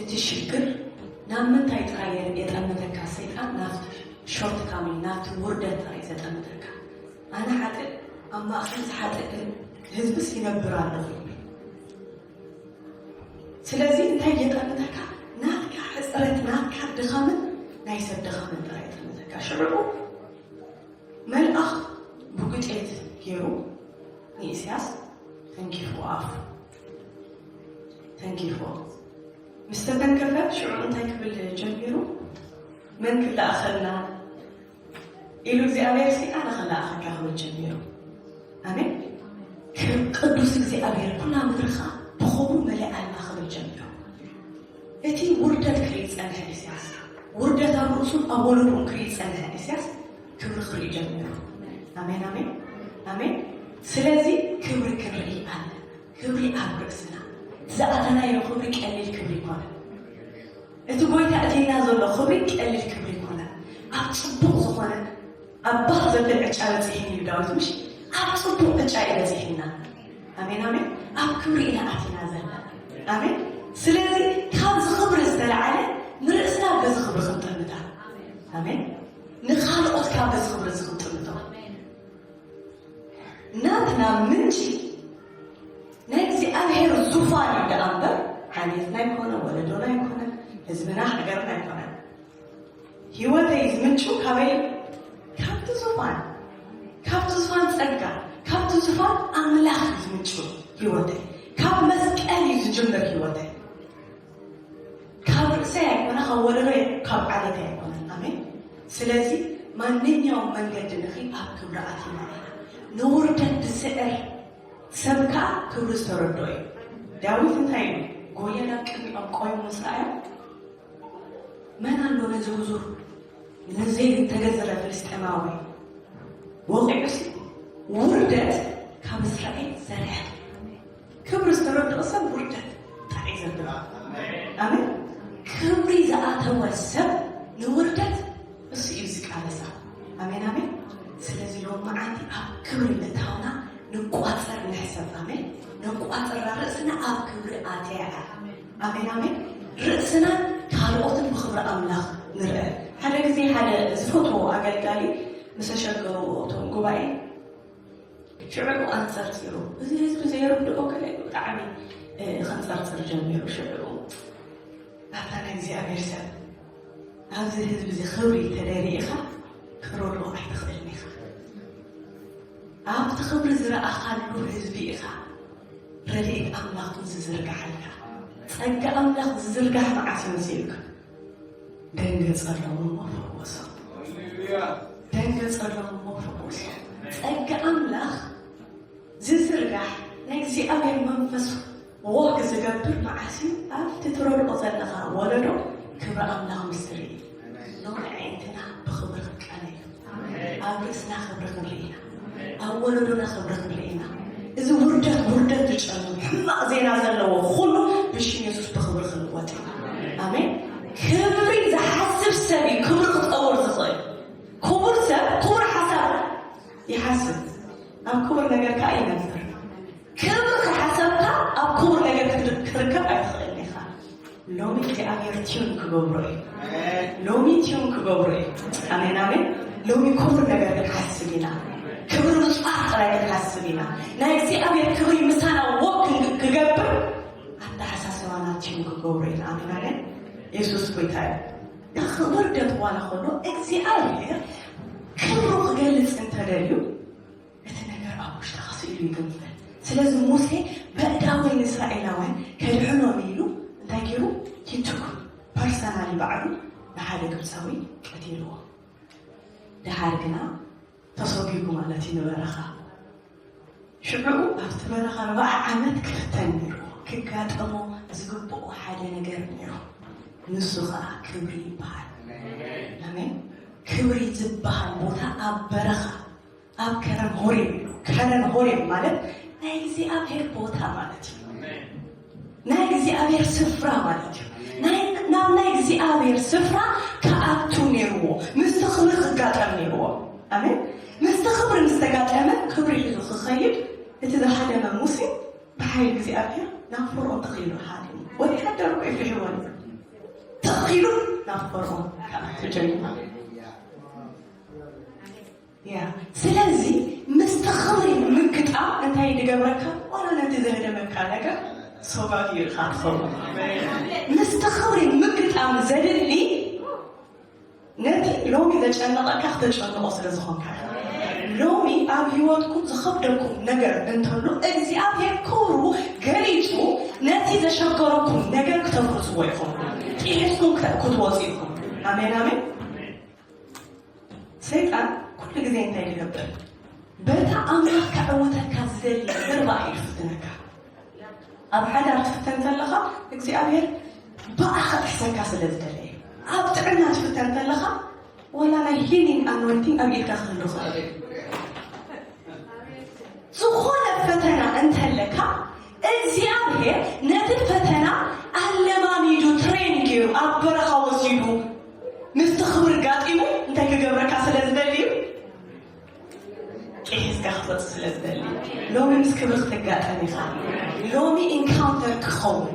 B: እቲ ሽግር ናብ ምንታይ ጥራይ የጠመተካ ሰይጣን ናብቲ ሾርት ካሚ ናብቲ ውርደት ጥራይ ዘጠመተካ ኣነ ሓጥእ ኣብ ማእኸል ዝሓጥእ ህዝብስ ይነብር ኣለኹ ስለዚ እንታይ የጠመተካ ናትካ ሕፅረት ናትካ ድኻምን ናይ ሰብ ድኻምን ጥራይ የጠመተካ ሽዕቡ መልኣኽ ብጉጤት ገይሩ ንኢሳያስ ተንኪፉ ኣፉ ተንኪፉ ምስ ተተንከፈ ሽዑ እንታይ ክብል ጀሚሩ መን ክለኣኸልና ኢሉ እግዚኣብሔር ሲ ኣነ ክለኣኸካ ክብል ጀሚሩ ኣሜን ቅዱስ እግዚኣብሔር ኩላ ምድርኻ ብኸሙ መሊኣልና ክብል ጀሚሩ እቲ ውርደት ክርኢ ፀንሐ ኢሳያስ ውርደት ኣብ ርእሱን ኣብ ወለዱን ክርኢ ፀንሐ ኢሳያስ ክብሪ ክርኢ ጀሚሩ ኣሜን ኣሜን ኣሜን ስለዚ ክብሪ ክንርኢ ኣለ ክብሪ ኣብ ርእስና ዝኣተናዮ ክብሪ ቀሊል ክብሪ ይኮነ እቲ ጎይታ እተይና ዘሎ ክብሪ ቀሊል ክብሪ ይኮነ ኣብ ፅቡቕ ዝኾነ ኣብ ባህ ዘብል ዕጫ በፂሕኒ እዩ ዳዊት ምሽ ኣብ ፅቡቕ ዕጫ እዩ በፂሕና ኣሜን ኣሜን ኣብ ክብሪ ኢና ኣቲና ዘለና ኣሜን ስለዚ ካብዚ ክብሪ ዝተለዓለ ንርእስና በዚ ክብሪ ክንጥምታ ኣሜን ንኻልኦት ካብ በዚ ክብሪ ዝክንጥምቶ ናትና ምንጪ ናይ እግዚኣብሔር ዙፋን ይደአምበር ሓሊፍና ይኮነ ወለዶና ይኮነ ህዝብና ሃገርና ይኮነ ህይወተይ ዝምንጩ ካበይ ካብቲ ዙፋን ጸጋ ካብቲ ዙፋን ኣምላኽ ዝምንጩ ህይወተይ ካብ መስቀል ዝጅምር ህይወተይ ካብ ርእሰይ ኣይኮነ ካብ ወለዶ ካብ ዓለተይ ኣይኮነ ኣሜን ስለዚ ማንኛውም መንገዲ ንኺ ኣብ ክብሪ ኣቲና ንውርደት ብስዕር ሰብካ ክብሪ ዝተረድኦ እዩ ዳዊት እንታይ እዩ ጎየና ቅድሚኦም ቆይሙ ምስ ረኣዮ መን ኣሎ ነዚ ብዙር ንዘይ ተገዘረ ፍልስጤማዊ ወቂዑሲ ውርደት ካብ እስራኤል ዘርሐ ክብሪ ዝተረድኦ ሰብ ውርደት ጣዕይ ዘብላ ኣሜን ክብሪ ዝኣተወ ሰብ ንውርደት እሱ እዩ ዝቃለሳ ኣሜን ኣሜን ስለዚ ሎም መዓልቲ ኣብ ክብሪ ምእታውና ንቋፀር ንሕሰብ ኣሜን ንቋፀር ርእስና ኣብ ክብሪ ኣትያ ኣሜን ኣሜን ርእስናን ካልኦትን ብክብሪ ኣምላኽ ንርአ ሓደ ግዜ ሓደ ዝፈትዎ ኣገልጋሊ ምስ ተሸገሩ እቶም ጉባኤ ሽዑ ኣንፀርፂሩ እዚ ህዝቢ ዘይርድኦ ገለ ብጣዕሚ ከንፀርፅር ጀሚሩ ሽዑ ናብታ ናይ እግዚኣብሔር ሰብ ኣብዚ ህዝቢ እዚ ክብሪ ተደሪእኻ ክረድኦ ኣይትኽእልን ኢኻ ኣብቲ ክብሪ ዝረኣኻሉ ህዝቢ ኢኻ ረድኤት ኣምላኽ ዝዝርጋሓልካ ጸጋ ኣምላኽ ዝዝርጋሕ መዓስ ይመስልካ ደንገጸሎም እሞ ፈወሶም ደንገጸሎም እሞ ፈወሶም ጸጋ ኣምላኽ ዝዝርጋሕ ናይ እግዚኣብሔር መንፈስ ወግ ዝገብር መዓስ ኣብቲ ትረድኦ ዘለኻ ወለዶ ክብሪ ኣምላኽ ምስሪ ሎሚ ዓይንትና ብክብሪ ክንቀነ እዩ ኣብ ርእስና ክብሪ ክንርኢ ኢና ኣብ ወለዶና ክብሪ ክንርኢ ኢና እዚ ውርደት ዝጨኑ ሕማቕ ዜና ዘለዎ ኩሉ ብሽም የሱስ ብክብሪ ክንወጥ ኣሜን ክብሪ ዝሓስብ ሰብ እዩ ክብሪ ክፀውር ዝኽእል ክቡር ሰብ ክቡር ሓሳብ ይሓስብ ኣብ ክቡር ነገር ከዓ ይነብር ክብሪ ክሓሰብካ ኣብ ክቡር ነገር ክትርከብ ኣይትኽእልን ኢኻ ሎሚ እግዚኣብሔር ቲዩን ክገብሮ እዩ ሎሚ ቲዩን ክገብሮ እዩ ኣሜን ኣሜን ሎሚ ክቡር ነገር ክንሓስብ ኢና ክብሪ ምፅባሕ ጥራይ ክንሓስብ ኢና ናይ እግዚኣብሔር ክብሪ ምሳና ወግ ክገብር ኣተሓሳስባና ቲዩን ክገብሮ ኢና ኣሜን ኣሜን የሱስ ጎይታ እዩ ክውርደት ዋላ ከሎ እግዚኣብሔር ክብሩ ክገልፅ እንተደልዩ እቲ ነገር ኣብ ውሽጢ ክስኢሉ ይግምት ስለዚ ሙሴ በእዳወይን እስራኤላውያን ከድሕኖም ኢሉ እንታይ ገይሩ ይትኩ ፐርሰናሊ ባዕሉ ንሓደ ግብፃዊ ቀቲልዎ ድሓር ግና ተሰጊጉ ማለት እዩ ንበረኻ ሽዑ ኣብቲ በረኻ 40 ዓመት ክፍተን ነይሩ ክጋጠሞ ዝግብኦ ሓደ ነገር ነይሩ ንሱ ከዓ ክብሪ ይበሃል ኣሜን ክብሪ ዝበሃል ቦታ ኣብ በረኻ ኣብ ከረን ሆሬብ ኢሉ ከረን ሆሬብ ማለት ናይ እግዚኣብሔር ቦታ ማለት እዩ ናይ እግዚኣብሔር ስፍራ ማለት እዩ ናብ ናይ እግዚኣብሔር ስፍራ ከኣቱ ነይርዎ ምስቲ ክብሪ ክጋጠም ነይርዎ ኣሜን ምስቲ ክብሪ ምስተጋጠመ ክብሪ ሒዙ ክኸይድ እቲ ዝሃደመ ሙሴ ብሓይሊ እግዚኣብሔር ናብ ፈርዖን ተኺሉ ሓዲሙ ወታደር ኮ ይፍሕወን ተኺሉ ናብ ፈርዖን ከኣቱ ጀሚሩ ስለዚ ምስቲ ክብሪ ምግጣም እንታይ ድገብረካ ዋላ ነቲ ዘህደመካ ነገር ሰባጊ ኢልካ ትኸውን ምስቲ ክብሪ ምግጣም ዘድሊ ነቲ ሎሚ ዘጨነቐካ ክትጨንቆ ስለ ዝኾንካ ሎሚ ኣብ ሂወትኩም ዝኸብደኩም ነገር እንተሎ እግዚኣብሔር ክብሩ ገሊፁ ነቲ ዘሸገረኩም ነገር ክተፍርፅዎ ኢኹም ጢሒስኩም ክትወፁ ኢኹም ኣሜን ኣሜን ሰይጣን ኩሉ ግዜ እንታይ ይገብር በታ ኣምላኽ ክዕወተካ ዝደሊ ገርባእ ይፍትነካ ኣብ ሓዳር ትፍተን ዘለኻ እግዚኣብሔር በኣ ክትሕሰካ ስለ ዝደለየ ኣብ ጥዕና ትፍተን ዘለኻ ወላ ናይ ሂሊንግ ኣኖይንቲንግ ኣብ ኢድካ ክህሉ ክእል ዝኾነ ፈተና እንተለካ እግዚኣብሔር ነቲ ፈተና ኣለማሚዱ ትሬን ገይሩ ኣብ በረኻ ወሲዱ ምስቲ ክብሪ ጋጢሙ እንታይ ክገብረካ ስለ ዝደሊ እዩ ቄስካ ክፈፅ ስለ ዝደሊ ሎሚ ምስ ክብሪ ክትጋጠም ኢኻ ሎሚ ኢንካውንተር ክኸውን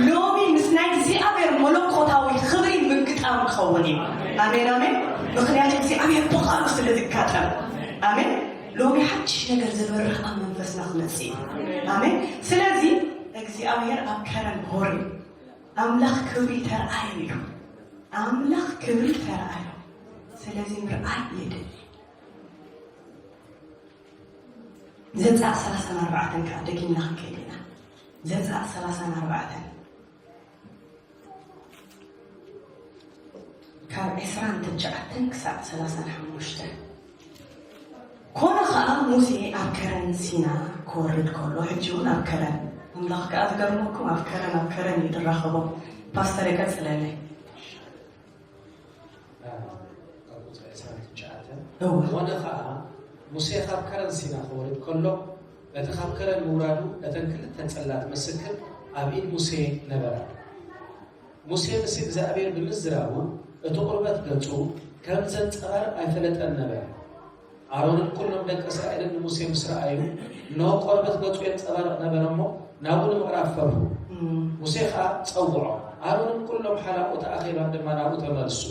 B: ሎሚ ምስ ናይ እግዚኣብሔር መለኮታዊ ክብሪ ምግጣም ክኸውን እዩ ኣሜን ኣሜን ምክንያቱ እግዚኣብሔር ብኻሉ ስለ ዝጋጠም ኣሜን ሎሚ ሓድሽ ነገር ዝበርህ ኣብ መንፈስና ክመፅእ እዩ ኣሜን ስለዚ እግዚአብሔር ኣብ ከረን ሆሪ ኣምላኽ ክብሪ ተረኣዩ እዩ ኣምላኽ ክብሪ ተረኣዩ ስለዚ ምርኣይ የድል ዘፃእ 34 ከዓ ደጊምና ክንከይድ ኢና ዘፃእ 34 ካብ 29 ክሳብ 35 ኮነ ከዓ ሙሴ ኣብ ከረን ሲና ክወርድ ከሎ ሕጂ እውን ኣብ ከረን ኣምላኽ ከዓ ዝገርመኩም ኣብ ከረን እዩ ዝራኸቦም ፓስተር ይቀፅለለይ
E: ኮነ ከዓ ሙሴ ካብ ከረን ሲና ክወርድ ከሎ እቲ ካብ ከረን ምውራዱ እተን ክልተ ፀላት ምስክር ኣብ ኢድ ሙሴ ነበራ ሙሴ ምስ እግዚኣብሔር ብምዝራቡ እቲ ቁርበት ገጹ ከም ዘንፀባርቕ ኣይፈለጠን ነበረ ኣሮንን ኩሎም ደቂ እስራኤልን ንሙሴ ምስ ረኣዩ እነሆ ቆርበት ገጹ የንፀባርቕ ነበረ እሞ ናብኡ ንምቕራብ ፈርሁ ሙሴ ከዓ ፀውዖ ኣሮንን ኩሎም ሓላቁ ተኣኺቦም ድማ ናብኡ ተመልሱ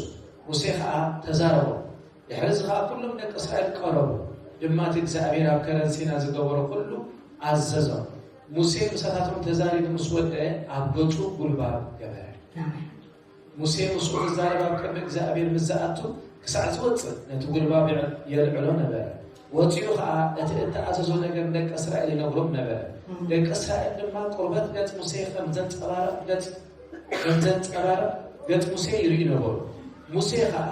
E: ሙሴ ከዓ ተዛረቦ ድሕሪ ከዓ ኩሎም ደቂ እስራኤል ቀረቡ ድማ እቲ እግዚኣብሔር ኣብ ከረን ሲና ዝገበሮ ኩሉ ኣዘዞም ሙሴ ምሳታቶም ተዛሪቡ ምስ ወድአ ኣብ ገጹ ጉልባብ ገበረ ሙሴ ምስኡ ዝዛረብ ኣብ ቅድሚ እግዚኣብሔር ምዝኣቱ ክሳዕ ዝወፅእ ነቲ ጉልባብ የልዕሎ ነበረ ወፂኡ ከዓ እቲ እተኣዘዞ ነገር ደቂ እስራኤል ይነግሮም ነበረ ደቂ እስራኤል ድማ ቁርበት ገጽ ሙሴ ከም ዘንፀባርቕ ገጽ ሙሴ ይርኢ ነበሩ ሙሴ ከዓ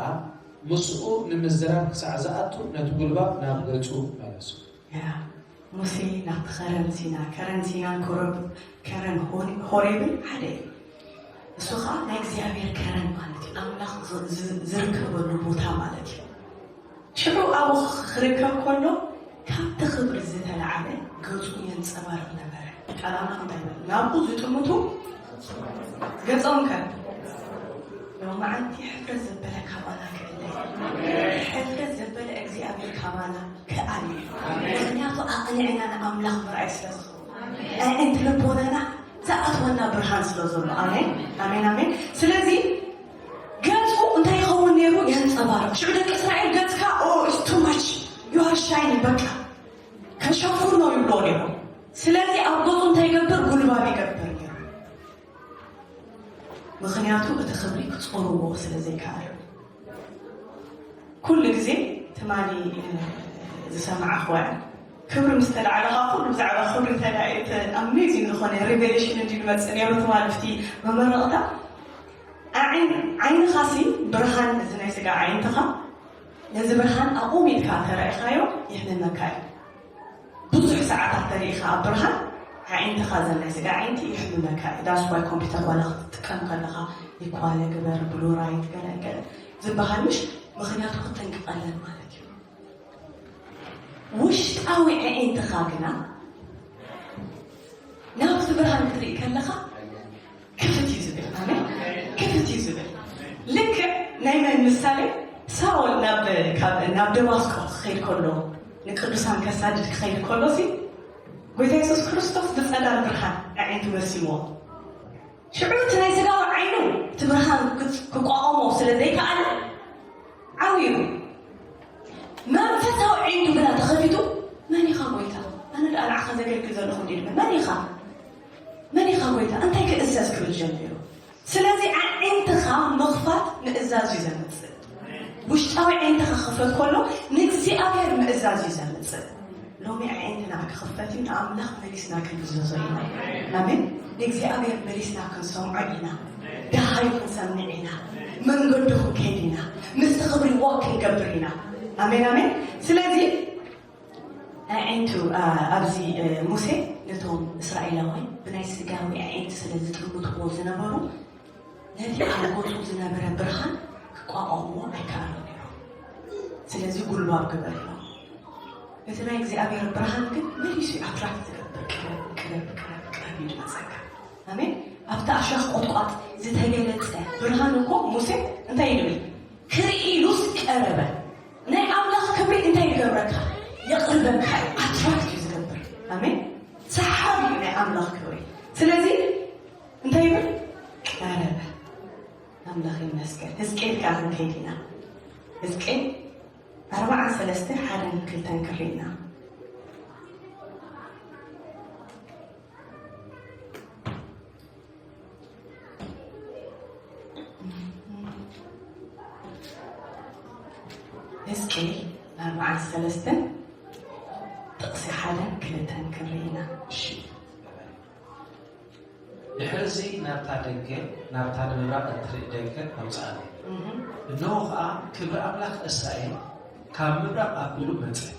E: ምስኡ ንምዝራብ ክሳዕ ዝኣቱ ነቲ ጉልባብ ናብ ገጹ መለሱ
B: ሙሴ ናብቲ ከረን ሲናን ከረን ሆሬብን ሓደ እዩ እሱ ከዓ ናይ እግዚኣብሔር ከረን ማለት እዩ ኣምላኽ ዝርከበሉ ቦታ ማለት እዩ ሽዑ ኣብኡ ክርከብ ከሎ ካብቲ ክብሪ ዝተላዓለ ገጹ የንፀባርቕ ነበረ ቃላና እንታይ በል ናብኡ ዝጥምቱ ገጾም ከ ሎማዓንቲ ሕፍረት ዘበለ ካባና ክእለይ ሕፍረት ዘበለ እግዚኣብሔር ካባና ክኣል ምክንያቱ ኣቕኒዕና ንኣምላኽ ምርኣይ ስለዝኸውን ኣዕንቲ ልቦናና ዝኣትወና ብርሃን ስለ ዘሎ ኣሜን ኣሜን ኣሜን ስለዚ ገጹ እንታይ ይኸውን ነይሩ የንፀባርቕ ሽዑ ደቂ እስራኤል ገጽካ ኢስ ቱ ማች ዩ ኣር ሻይን በቃ ከሸፉር ነው ይብሎ ነይሩ ስለዚ ኣብ ገጹ እንታይ ይገብር ጉልባብ ይገብር ነይሩ ምክንያቱ እቲ ክብሪ ክፀርዎ ስለ ዘይከኣል ኩሉ ግዜ ትማሊ ዝሰማዕ ኽዋዕ ክብሪ ምስ ተላዓለኻ ኩሉ ብዛዕባ ክብሪ ተላዒት ኣሜዚንግ ዝኾነ ሪቨሌሽን እንዲ ዝመፅእ ነይሩ ትማልፍቲ መመረቕታ ዓይንኻሲ ብርሃን እዚ ናይ ስጋ ዓይንትኻ ነዚ ብርሃን ኣቑሚጥካ ተረኢኻዮ ይሕምመካ እዩ ብዙሕ ሰዓታት ተሪኢኻ ኣብ ብርሃን ዓይንትኻ ዘናይ ስጋ ዓይንቲ ይሕምመካ እዩ ዳስ ዋይ ኮምፒተር ዋላ ክትጥቀም ከለኻ ይኳለ ግበር ብሉራይት ገለገለ ዝበሃል ምሽ ምክንያቱ ክትጠንቅቐለን ማለት እዩ ውሽጣዊ ዓይንትኻ ግና ናብቲ ብርሃን ክትርኢ ከለኻ ክፍት እዩ ዝብል ኣሜን ክፍት እዩ ዝብል ልክዕ ናይ መን ምሳሌ ሳኦል ናብ ደማስቆ ክኸይድ ከሎ ንቅዱሳን ከሳድድ ክኸይድ ከሎ ሲ ጎይታ ኢየሱስ ክርስቶስ ብፀዳል ብርሃን ዓይንቱ በሲዎ ሽዑ እቲ ናይ ስጋዊ ዓይኑ እቲ ብርሃን ክቋቐሞ ስለ ዘይከኣለ ዓብዩ መንፈሳዊ ዓይንቱ ግና ተኸፊቱ መን ኢኻ ጎይታ ኣነ ደኣ ንዓኻ ዘገልግል ዘለኹ እንዲ ድመ መን ኢኻ ጎይታ እንታይ ክእዘዝ ክብል ጀሚሩ ስለዚ ዓይንትኻ ምኽፋት ምእዛዝ እዩ ዘምፅእ ውሽጣዊ ዓይንትኻ ክኽፈት ከሎ ንእግዚኣብሔር ምእዛዝ እዩ ዘምፅእ ሎሚ ዓይንትና ክኽፈት እዩ ንኣምላኽ መሊስና ክንብዘዞ ኢና ኣሜን ንእግዚኣብሔር መሊስና ክንሰምዖ ኢና ዳሃይ ክንሰምዕ ኢና መንገዱ ክንከይድ ኢና ምስቲ ክብሪ ዋክ ክንገብር ኢና ኣሜን ኣሜን ስለዚ ዓይንቱ ኣብዚ ሙሴ ነቶም እስራኤላውያን ብናይ ስጋዊ ዓይንቲ ስለ ዝጥምትዎ ዝነበሩ ነቲ ኣብ ገጹ ዝነበረ ብርሃን ክቋቋምዎ ኣይከኣሉ ነይሩ ስለዚ ጉልባብ ግበር ኢሎም እቲ ናይ እግዚኣብሔር ብርሃን ግን መሊሱ ኣትራክት ዝገብር ቅረብ እዩ ድመፀካ ኣሜን ኣብቲ ኣሻኽ ቆጥቋጥ ዝተገለፀ ብርሃን እኮ ሙሴ እንታይ ይብል ክርኢ ኢሉስ ቀረበ ናይ ኣምላኽ ክብሪ እንታይ ይገብረካ የቕርበካ ኣትራክት እዩ ዝገብር ኣሜን ሰሓቢ እዩ ናይ ኣምላኽ ክብሪ ስለዚ እንታይ ይብል ቀረበ ኣምላኽ ይመስገን ህዝቅኤል ከዓ ክንከይድ ኢና ህዝቅኤል 43:1-2 ክሪእና ሕዝቅኤል 43 ጥቕሲ 1-2 ክርኢና
E: ድሕርዚ ናብታ ደገ ናብታ ንምብራቕ እትርኢ ደገ ኣውፅኣኒ እነሆ ከዓ ክብሪ ኣምላኽ እስራኤል ካብ ምብራቕ ኣቢሉ መፅእ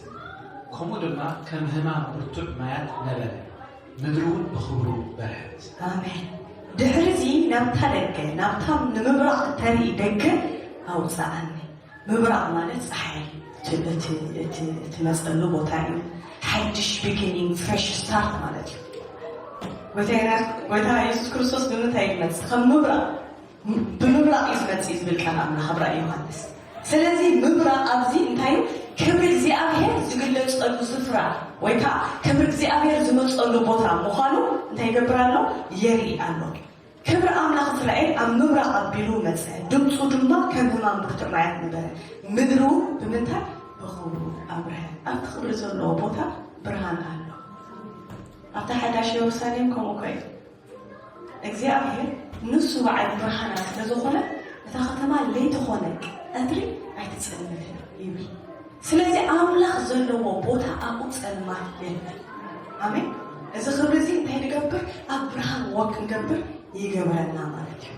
E: ከምኡ ድማ ከም ህማም ብርቱዕ ማያት ነበረ ምድሪ እውን ብኽብሩ በርሐት
B: ኣሜን ድሕርዚ ናብታ ደገ ናብታ ንምብራቕ እተርኢ ደገ ኣውፅኣኒ ምብራቕ ማለት ፀሓይ እትመፀሉ ቦታ እዩ ሓድሽ ቢጊኒንግ ፍሬሽ ስታርት ማለት እዩ ጎይታ ኢየሱስ ክርስቶስ ብምንታይ ይመፅእ ከም ምብራቕ ብምብራቕ እዩ ዝመፅእ ዝብል ቃል ኣምላኽ ኣብ ራእይ ዮሃንስ ስለዚ ምብራቕ ኣብዚ እንታይ ክብሪ እግዚኣብሔር ዝግለፀሉ ስፍራ ወይ ከዓ ክብሪ እግዚኣብሔር ዝመፀሉ ቦታ ምዃኑ እንታይ ይገብር ኣሎ የርኢ ኣሎ ክብሪ ኣምላኽ እስራኤል ኣብ ምብራቕ ኣቢሉ መፅአ ድምፁ ድማ ከም ህማም ብርቱዕ ማያት ነበረ ምድሪ ብምንታይ ብኽብሩ ኣብርሀ ኣብቲ ክብሪ ዘለዎ ቦታ ብርሃን ኣሎ ኣብታ ሓዳሽ ኢየሩሳሌም ከምኡ ኮይኑ እግዚኣብሔር ንሱ በዓል ብርሃናት ስለዝኾነ እታ ከተማ ለይቲ ኾነ ቀትሪ ኣይትፀልመትን ይብል ስለዚ ኣምላኽ ዘለዎ ቦታ ኣብኡ ፀልማት የለን ኣሜን እዚ ክብሪ እዚ እንታይ ንገብር ኣብ ብርሃን ወክ ንገብር ይገብረና ማለት እዩ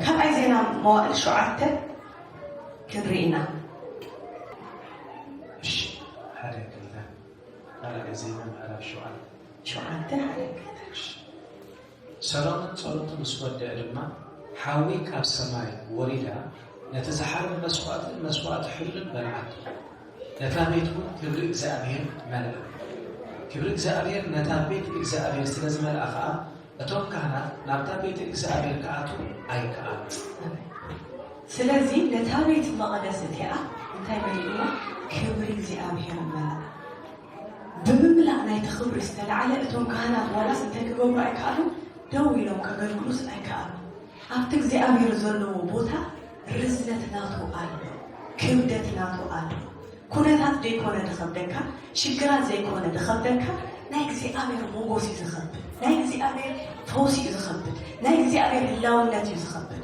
B: ካልኣይ ዜና መዋዕል 7 ክንርኢና
E: ሰሎሞን ጸሎቱ ምስ ወድአ ድማ ሓዊ ካብ ሰማይ ወሪዳ ነቲ ዝሓረደ መስዋዕት ሕሉን በልዓቶ ነታ ቤት እውን ክብሪ እግዚኣብሔር መልአ ክብሪ እግዚኣብሔር ነታ ቤት እግዚኣብሔር ስለ ዝመልአ ከዓ እቶም ካህናት ናብታ ቤት እግዚኣብሔር ክኣቱ ኣይከኣሉ
B: ስለዚ ነታ ቤት መቕደስ እቲኣ እንታይ በሊእና ክብሪ እግዚኣብሔር መልአ ብምምላእ ናይቲ ክብሪ ዝተለዓለ እቶም ካህናት ዋላስ እንታይ ክገብሩ ኣይከኣሉ ደው ኢሎም ከገልግሉስ ኣይከኣሉ ኣብቲ እግዚኣብሔር ዘለዎ ቦታ ርዝነት ናቱ ኣሎ ክብደት ናቱ ኣሎ ኩነታት ዘይኮነ ድኸብደካ ሽግራት ዘይኮነ ድኸብደካ ናይ እግዚኣብሔር ሞጎስ እዩ ዝኸብድ ናይ እግዚኣብሔር ፈውሲ እዩ ዝኸብድ ናይ እግዚኣብሔር ህላውነት እዩ ዝኸብድ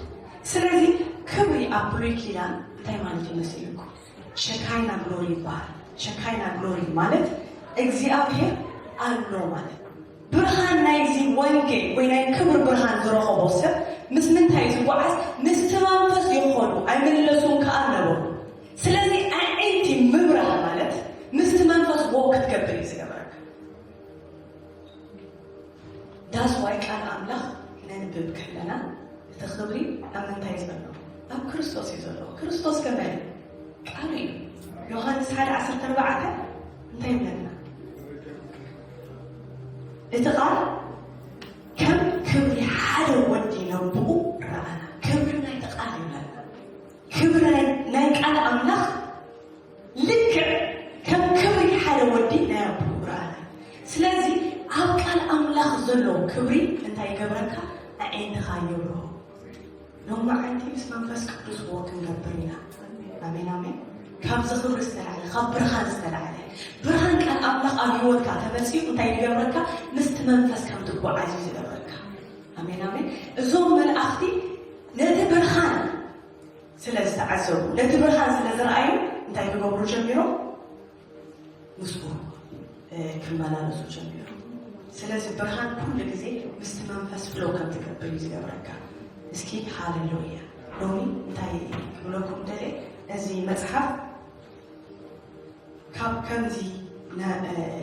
B: ስለዚ ክብሪ ኣብ ብሉይ ኪዳን እንታይ ማለት ይመስለኩም ሸካይና ግሎሪ ይበሃል ሸካይና ግሎሪ ማለት እግዚአብሔር ኣሎ ማለት ብርሃን ናይዚ ወንጌል ወይ ናይ ክብሪ ብርሃን ዝረኸቦ ሰብ ምስ ምንታይ ዝጓዓዝ ምስቲ መንፈስ ይኾኑ ኣይምለሱም ከዓ ነበሩ ስለዚ ኣዒንቲ ምብራህ ማለት ምስቲ መንፈስ ወክ ክትገብር እዩ ዝገበረካ ዳስ ዋይ ቃል ኣምላኽ ነንብብ ከለና እቲ ክብሪ ኣብ ምንታይ ዘሎ ኣብ ክርስቶስ እዩ ዘሎ ክርስቶስ ከመይ ቃል እዩ ዮሃንስ 1:14 እንታይ ይብለና እቲ ቃል ከም ክብሪ ሓደ ወዲ ነብኡ ረኣና ክብሪ ናይ ቃል ይብለና ክብሪ ናይ ቃል ኣምላኽ ልክዕ ከም ክብሪ ሓደ ወዲ ነብኡ ረኣና ስለዚ ኣብ ቃል ኣምላኽ ዘሎ ክብሪ እንታይ ይገብረካ ኣዒንኻ ይብርሆ ሎማ ዓንቲ ምስ መንፈስ ቅዱስ ወክ ንገብር ኢና ኣሜን ኣሜን ካብዚ ክብሪ ዝተልዓለ ካብ ብርሃን ዝተልዓለ ብርሃን ቃል ኣምላኽ ኣብ ሂወትካ ተመፂኡ እንታይ ይገብረካ ምስቲ መንፈስ ከም ትጓዓዝ እዩ ዝገብረካ ኣሜን ኣሜን እዞም መላእኽቲ ነቲ ብርሃን ስለ ዝተዓዘቡ ነቲ ብርሃን ስለ ዝረኣዩ እንታይ ክገብሩ ጀሚሮም ምስኡ ክመላለሱ ጀሚሮም ስለዚ ብርሃን ኩሉ ግዜ ምስቲ መንፈስ ፍሎ ከም ትገብር እዩ ዝገብረካ እስኪ ሃሌሉያ ሎሚ እንታይ ክብለኩም ደለ እዚ መፅሓፍ ካብ ከምዚ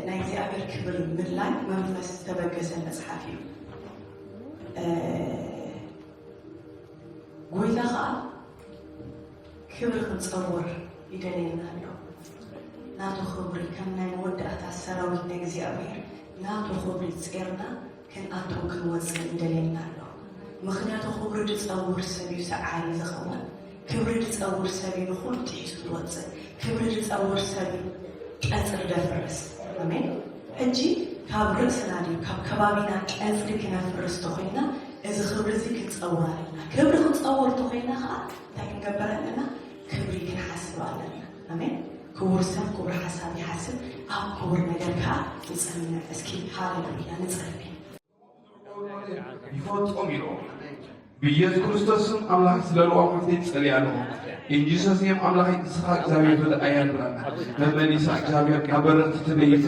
B: ናይ እግዚኣብሔር ክብሪ ምድላይ መንፈስ ዝተበገሰ መፅሓፍ እዩ ጎይታ ከዓ ክብሪ ክንፀውር ይደልየና ኣሎ ናቱ ክብሪ ከም ናይ መወዳእታ ሰራዊት ናይ እግዚኣብሔር ናቱ ክብሪ ፀርና ክንኣቱ ክንወፅእ ይደልየና ኣሎ ምክንያቱ ክብሪ ድፀውር ሰብ እዩ ሰዓሪ ዝኸውን ክብሪ ድፀውር ሰብ እዩ ንኩሉ ጥሒሱ ዝወፅእ ክብሪ ድፀውር ሰብ እዩ ቀፅሪ ደፍርስ ኣሜን ሕጂ ካብ ርእስና ድዩ ካብ ከባቢና ቀፅሪ ክነፍርስ ተኮይና እዚ ክብሪ እዚ ክንፀውር ኣለና ክብሪ ክንፀውር ተኮይና ከዓ እንታይ ክንገበር ኣለና ክብሪ ክንሓስብ ኣለና ኣሜን ክቡር ሰብ ክቡር ሓሳብ ይሓስብ ኣብ ክቡር ነገር ከዓ ይፀንዕ እስኪ ሃሌሉያ ንፀልይ
A: ይፈፅም ኢሎም
F: بيس كريستوس أملاك سلالو أملاك سليانو إن جيسوس يم أملاك إسحاق زاوية بالآيات برانا لما نسحاق زاوية كبرت تبين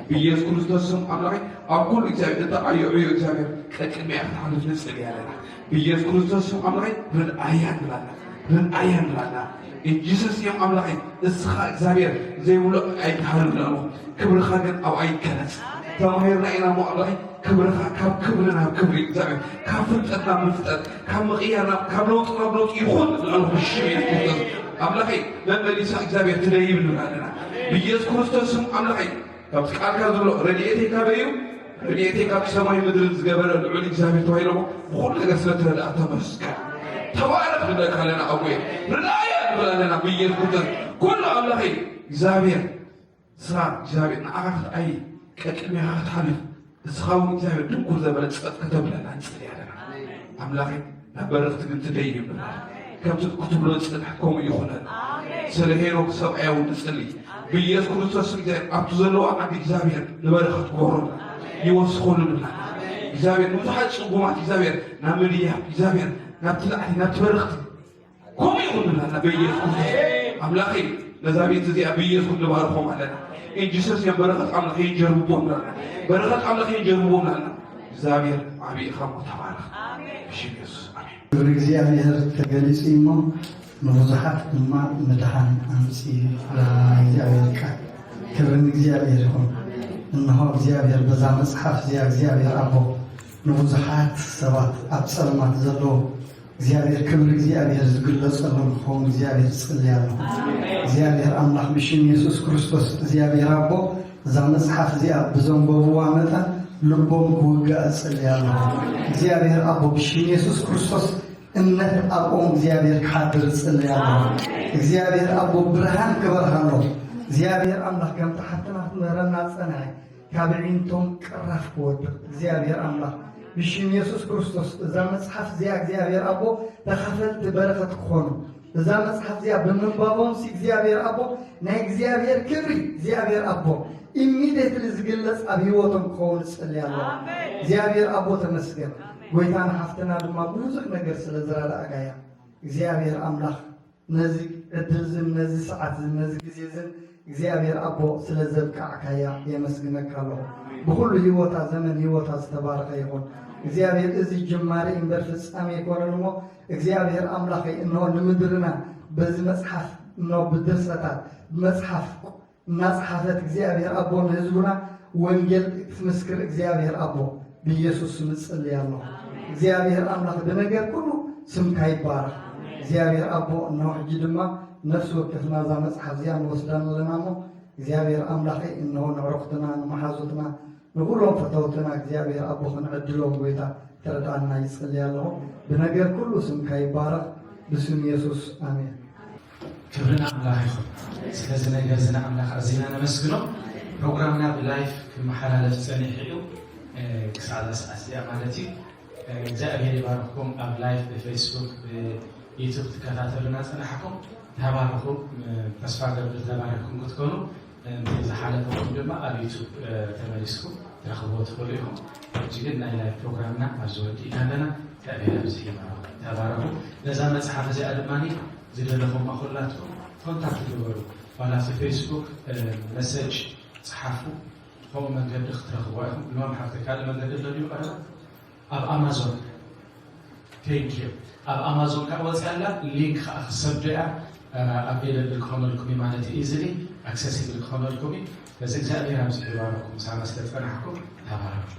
F: بيس كريستوس أملاك أقول زاوية أيو زاوية لكن ما يفعل في سليانا بيس كريستوس أملاك بالآيات برانا إن جيسوس يم أملاك إسحاق زاوية زي ولا أي حال برانا كبر خاجن أو أي كنس تمهير رأينا مؤلاء كبرها كبرنا كبري زعم كفتنا مفتت كم غيرنا كم لوط يخون الله الشيء أملاكي لما ليس إجابة تدايم لنا بيجي كريستوس أملاكي كم سكال كذلو رديتي كبيو رديتي كبسماي مدرس جبر العلي إجابة تويلو بقول لك سلطة الأتمسك توارد لنا كلنا أبوي رلاية لنا بيجي كريستوس كل أملاكي إجابة صار إجابة نعرف أي كلمة هتحلف سخاون إجابة تقول زبالة كتب لنا نسأل علينا أملاكي نبرغت من تدين كم تكتب لنا نحكم يخلنا سلهيرو سبعة ونسألي بيس كريستوس إجابة أبتزلوا عن إجابة نبرغت قرنا يوسخون لنا إجابة نتحدث قومات إجابة نعمليها إجابة نبتبرغت كم يخلنا بيس كريستوس أملاكي نزابي تزي أبيس كل بارخهم علينا إن جسس يا بركة أملاك يجربون لنا بركة أملاك يجربون لنا زابير أبي خمو تبارك بشيء يسوع آمين
G: እግዚአብሔር ተገሊጽሞ ንብዙሓት ድማ መድኃን ኣምፂ ለእግዚአብሔር ቃል ክብርን እግዚአብሔር ይኹን እነሆ እግዚአብሔር በዛ መጽሐፍ እዚያ እግዚአብሔር ኣቦ ንብዙሓት ሰባት ኣብ ጸልማት ዘለዉ እግዚአብሔር ክብር እግዚአብሔር ዝግለጸሎም ክኸውን እግዚአብሔር ጽልያለሁ እግዚአብሔር አምላክ ብሽም ኢየሱስ ክርስቶስ እግዚአብሔር አቦ እዛ መጽሐፍ እዚኣ ብዘንበብዋ መጠን ልቦም ክውጋእ ጽልያለሁ እግዚአብሔር አቦ ብሽም ኢየሱስ ክርስቶስ እምነት አቆም እግዚአብሔር ካድር ጽልያለሁ እግዚአብሔር አቦ ብርሃን ክበርሃለሁ እግዚአብሔር አምላክ ከም ተሓትናት ምረና ጸናይ ካብዒንቶም ቅራፍ ክወድቕ እግዚአብሔር አምላክ بشم يسوع كريستوس إذا مصحف زي እግዚአብሔር አቦ ተኸፈልት በረከት ክኾኑ إذا مصحف زي በመንባቦም እግዚአብሔር አቦ ናይ እግዚአብሔር ክብሪ እግዚአብሔር አቦ immediately ዝግለጽ ኣብ ህይወቶም ክኸውን ጽልያለሁ እግዚአብሔር አቦ ተመስገን ጎይታን ሓፍትና ድማ ብዙሕ ነገር ስለዝረዳእጋያ እግዚአብሔር አምላክ ነዚ እድልዝን ነዚ ሰዓትን ነዚ ግዜዝን እግዚአብሔር አቦ ስለዘብቃዕካያ የመስግነካለሁ በሁሉ ህይወታ ዘመን ህይወታ ዝተባረከ ይሁን እግዚአብሔር እዚህ ጅማሬ እንበር ፍጻሜ ይኮነልሞ እግዚአብሔር አምላክ እነሆ ንምድርና በዚህ መጽሐፍ ነው በድርሰታት መጽሐፍ ናጽሐፈት እግዚአብሔር አቦ ለህዝቡና ወንጌል ትመስክር እግዚአብሔር አቦ በኢየሱስ ስም ጸልያለሁ እግዚአብሔር አምላክ በነገር ሁሉ ስምካ ይባረክ እግዚአብሔር አቦ ነው ሕጂ ድማ ነፍስ ወከፍና ዛ መጽሐፍ ዚያን ወስዳን ለናሞ እግዚአብሔር አምላክ እነሆ ነዕረፍትና ማሐዙትና ንሁሎም ፈተውትና እግዚአብሔር አቦ ክንዕድሎም ጎይታ ተረዳና ይጽልያለሁ በነገር ሁሉ ስምካ ይባረክ በስም ኢየሱስ አሜን
E: ክብርና አምላክ ይሁን ስለዚህ ነገር ዝና አምላክ አዚና ነመስግኖ ፕሮግራምና በላይፍ ከመሐላለፍ ጸኒሕ እዩ ክሳለ ሰዓት ያ ማለት እግዚአብሔር ይባርክኩም ኣብ ላይፍ በፌስቡክ በዩቲዩብ ተከታተሉና ጸናሕኩም ተባረኹ ተስፋ ገብር ተባረኩም ክትኮኑ ዝሓለፈኩም ድማ ኣብ ዩቲዩብ ተመሊስኩም ትረኽብዎ ትኽእሉ ኢኹም እጅግን ናይ ላይፍ ፕሮግራምና ኣብ ዝወዲእና ኣለና እግዚአብሔር ኣብዚ ይባርኹ ተባረኹ ነዛ መፅሓፍ እዚኣ ድማኒ ዝደለኹም ኩላትኩም ኮንታክት ግበሩ ዋላ ፌስቡክ መሰጅ ፅሓፉ ከምኡ መንገዲ ክትረኽብዋ ኢኹም ልማም ሓፍቲ ካልእ መንገዲ ደልዩ ቀረበ ኣብ ኣማዞን ቴንኪዩ ኣብ ኣማዞን ከዓ ወፅያላ ሊንክ ከዓ ክሰብድያ available ክኾነልኩም ማለት ኢዝሊ accessible ክኾነልኩም በዚ እግዚአብሔር ኣብዚ ይባርኩም ሳመስለ ፀናሕኩም ተባረኩ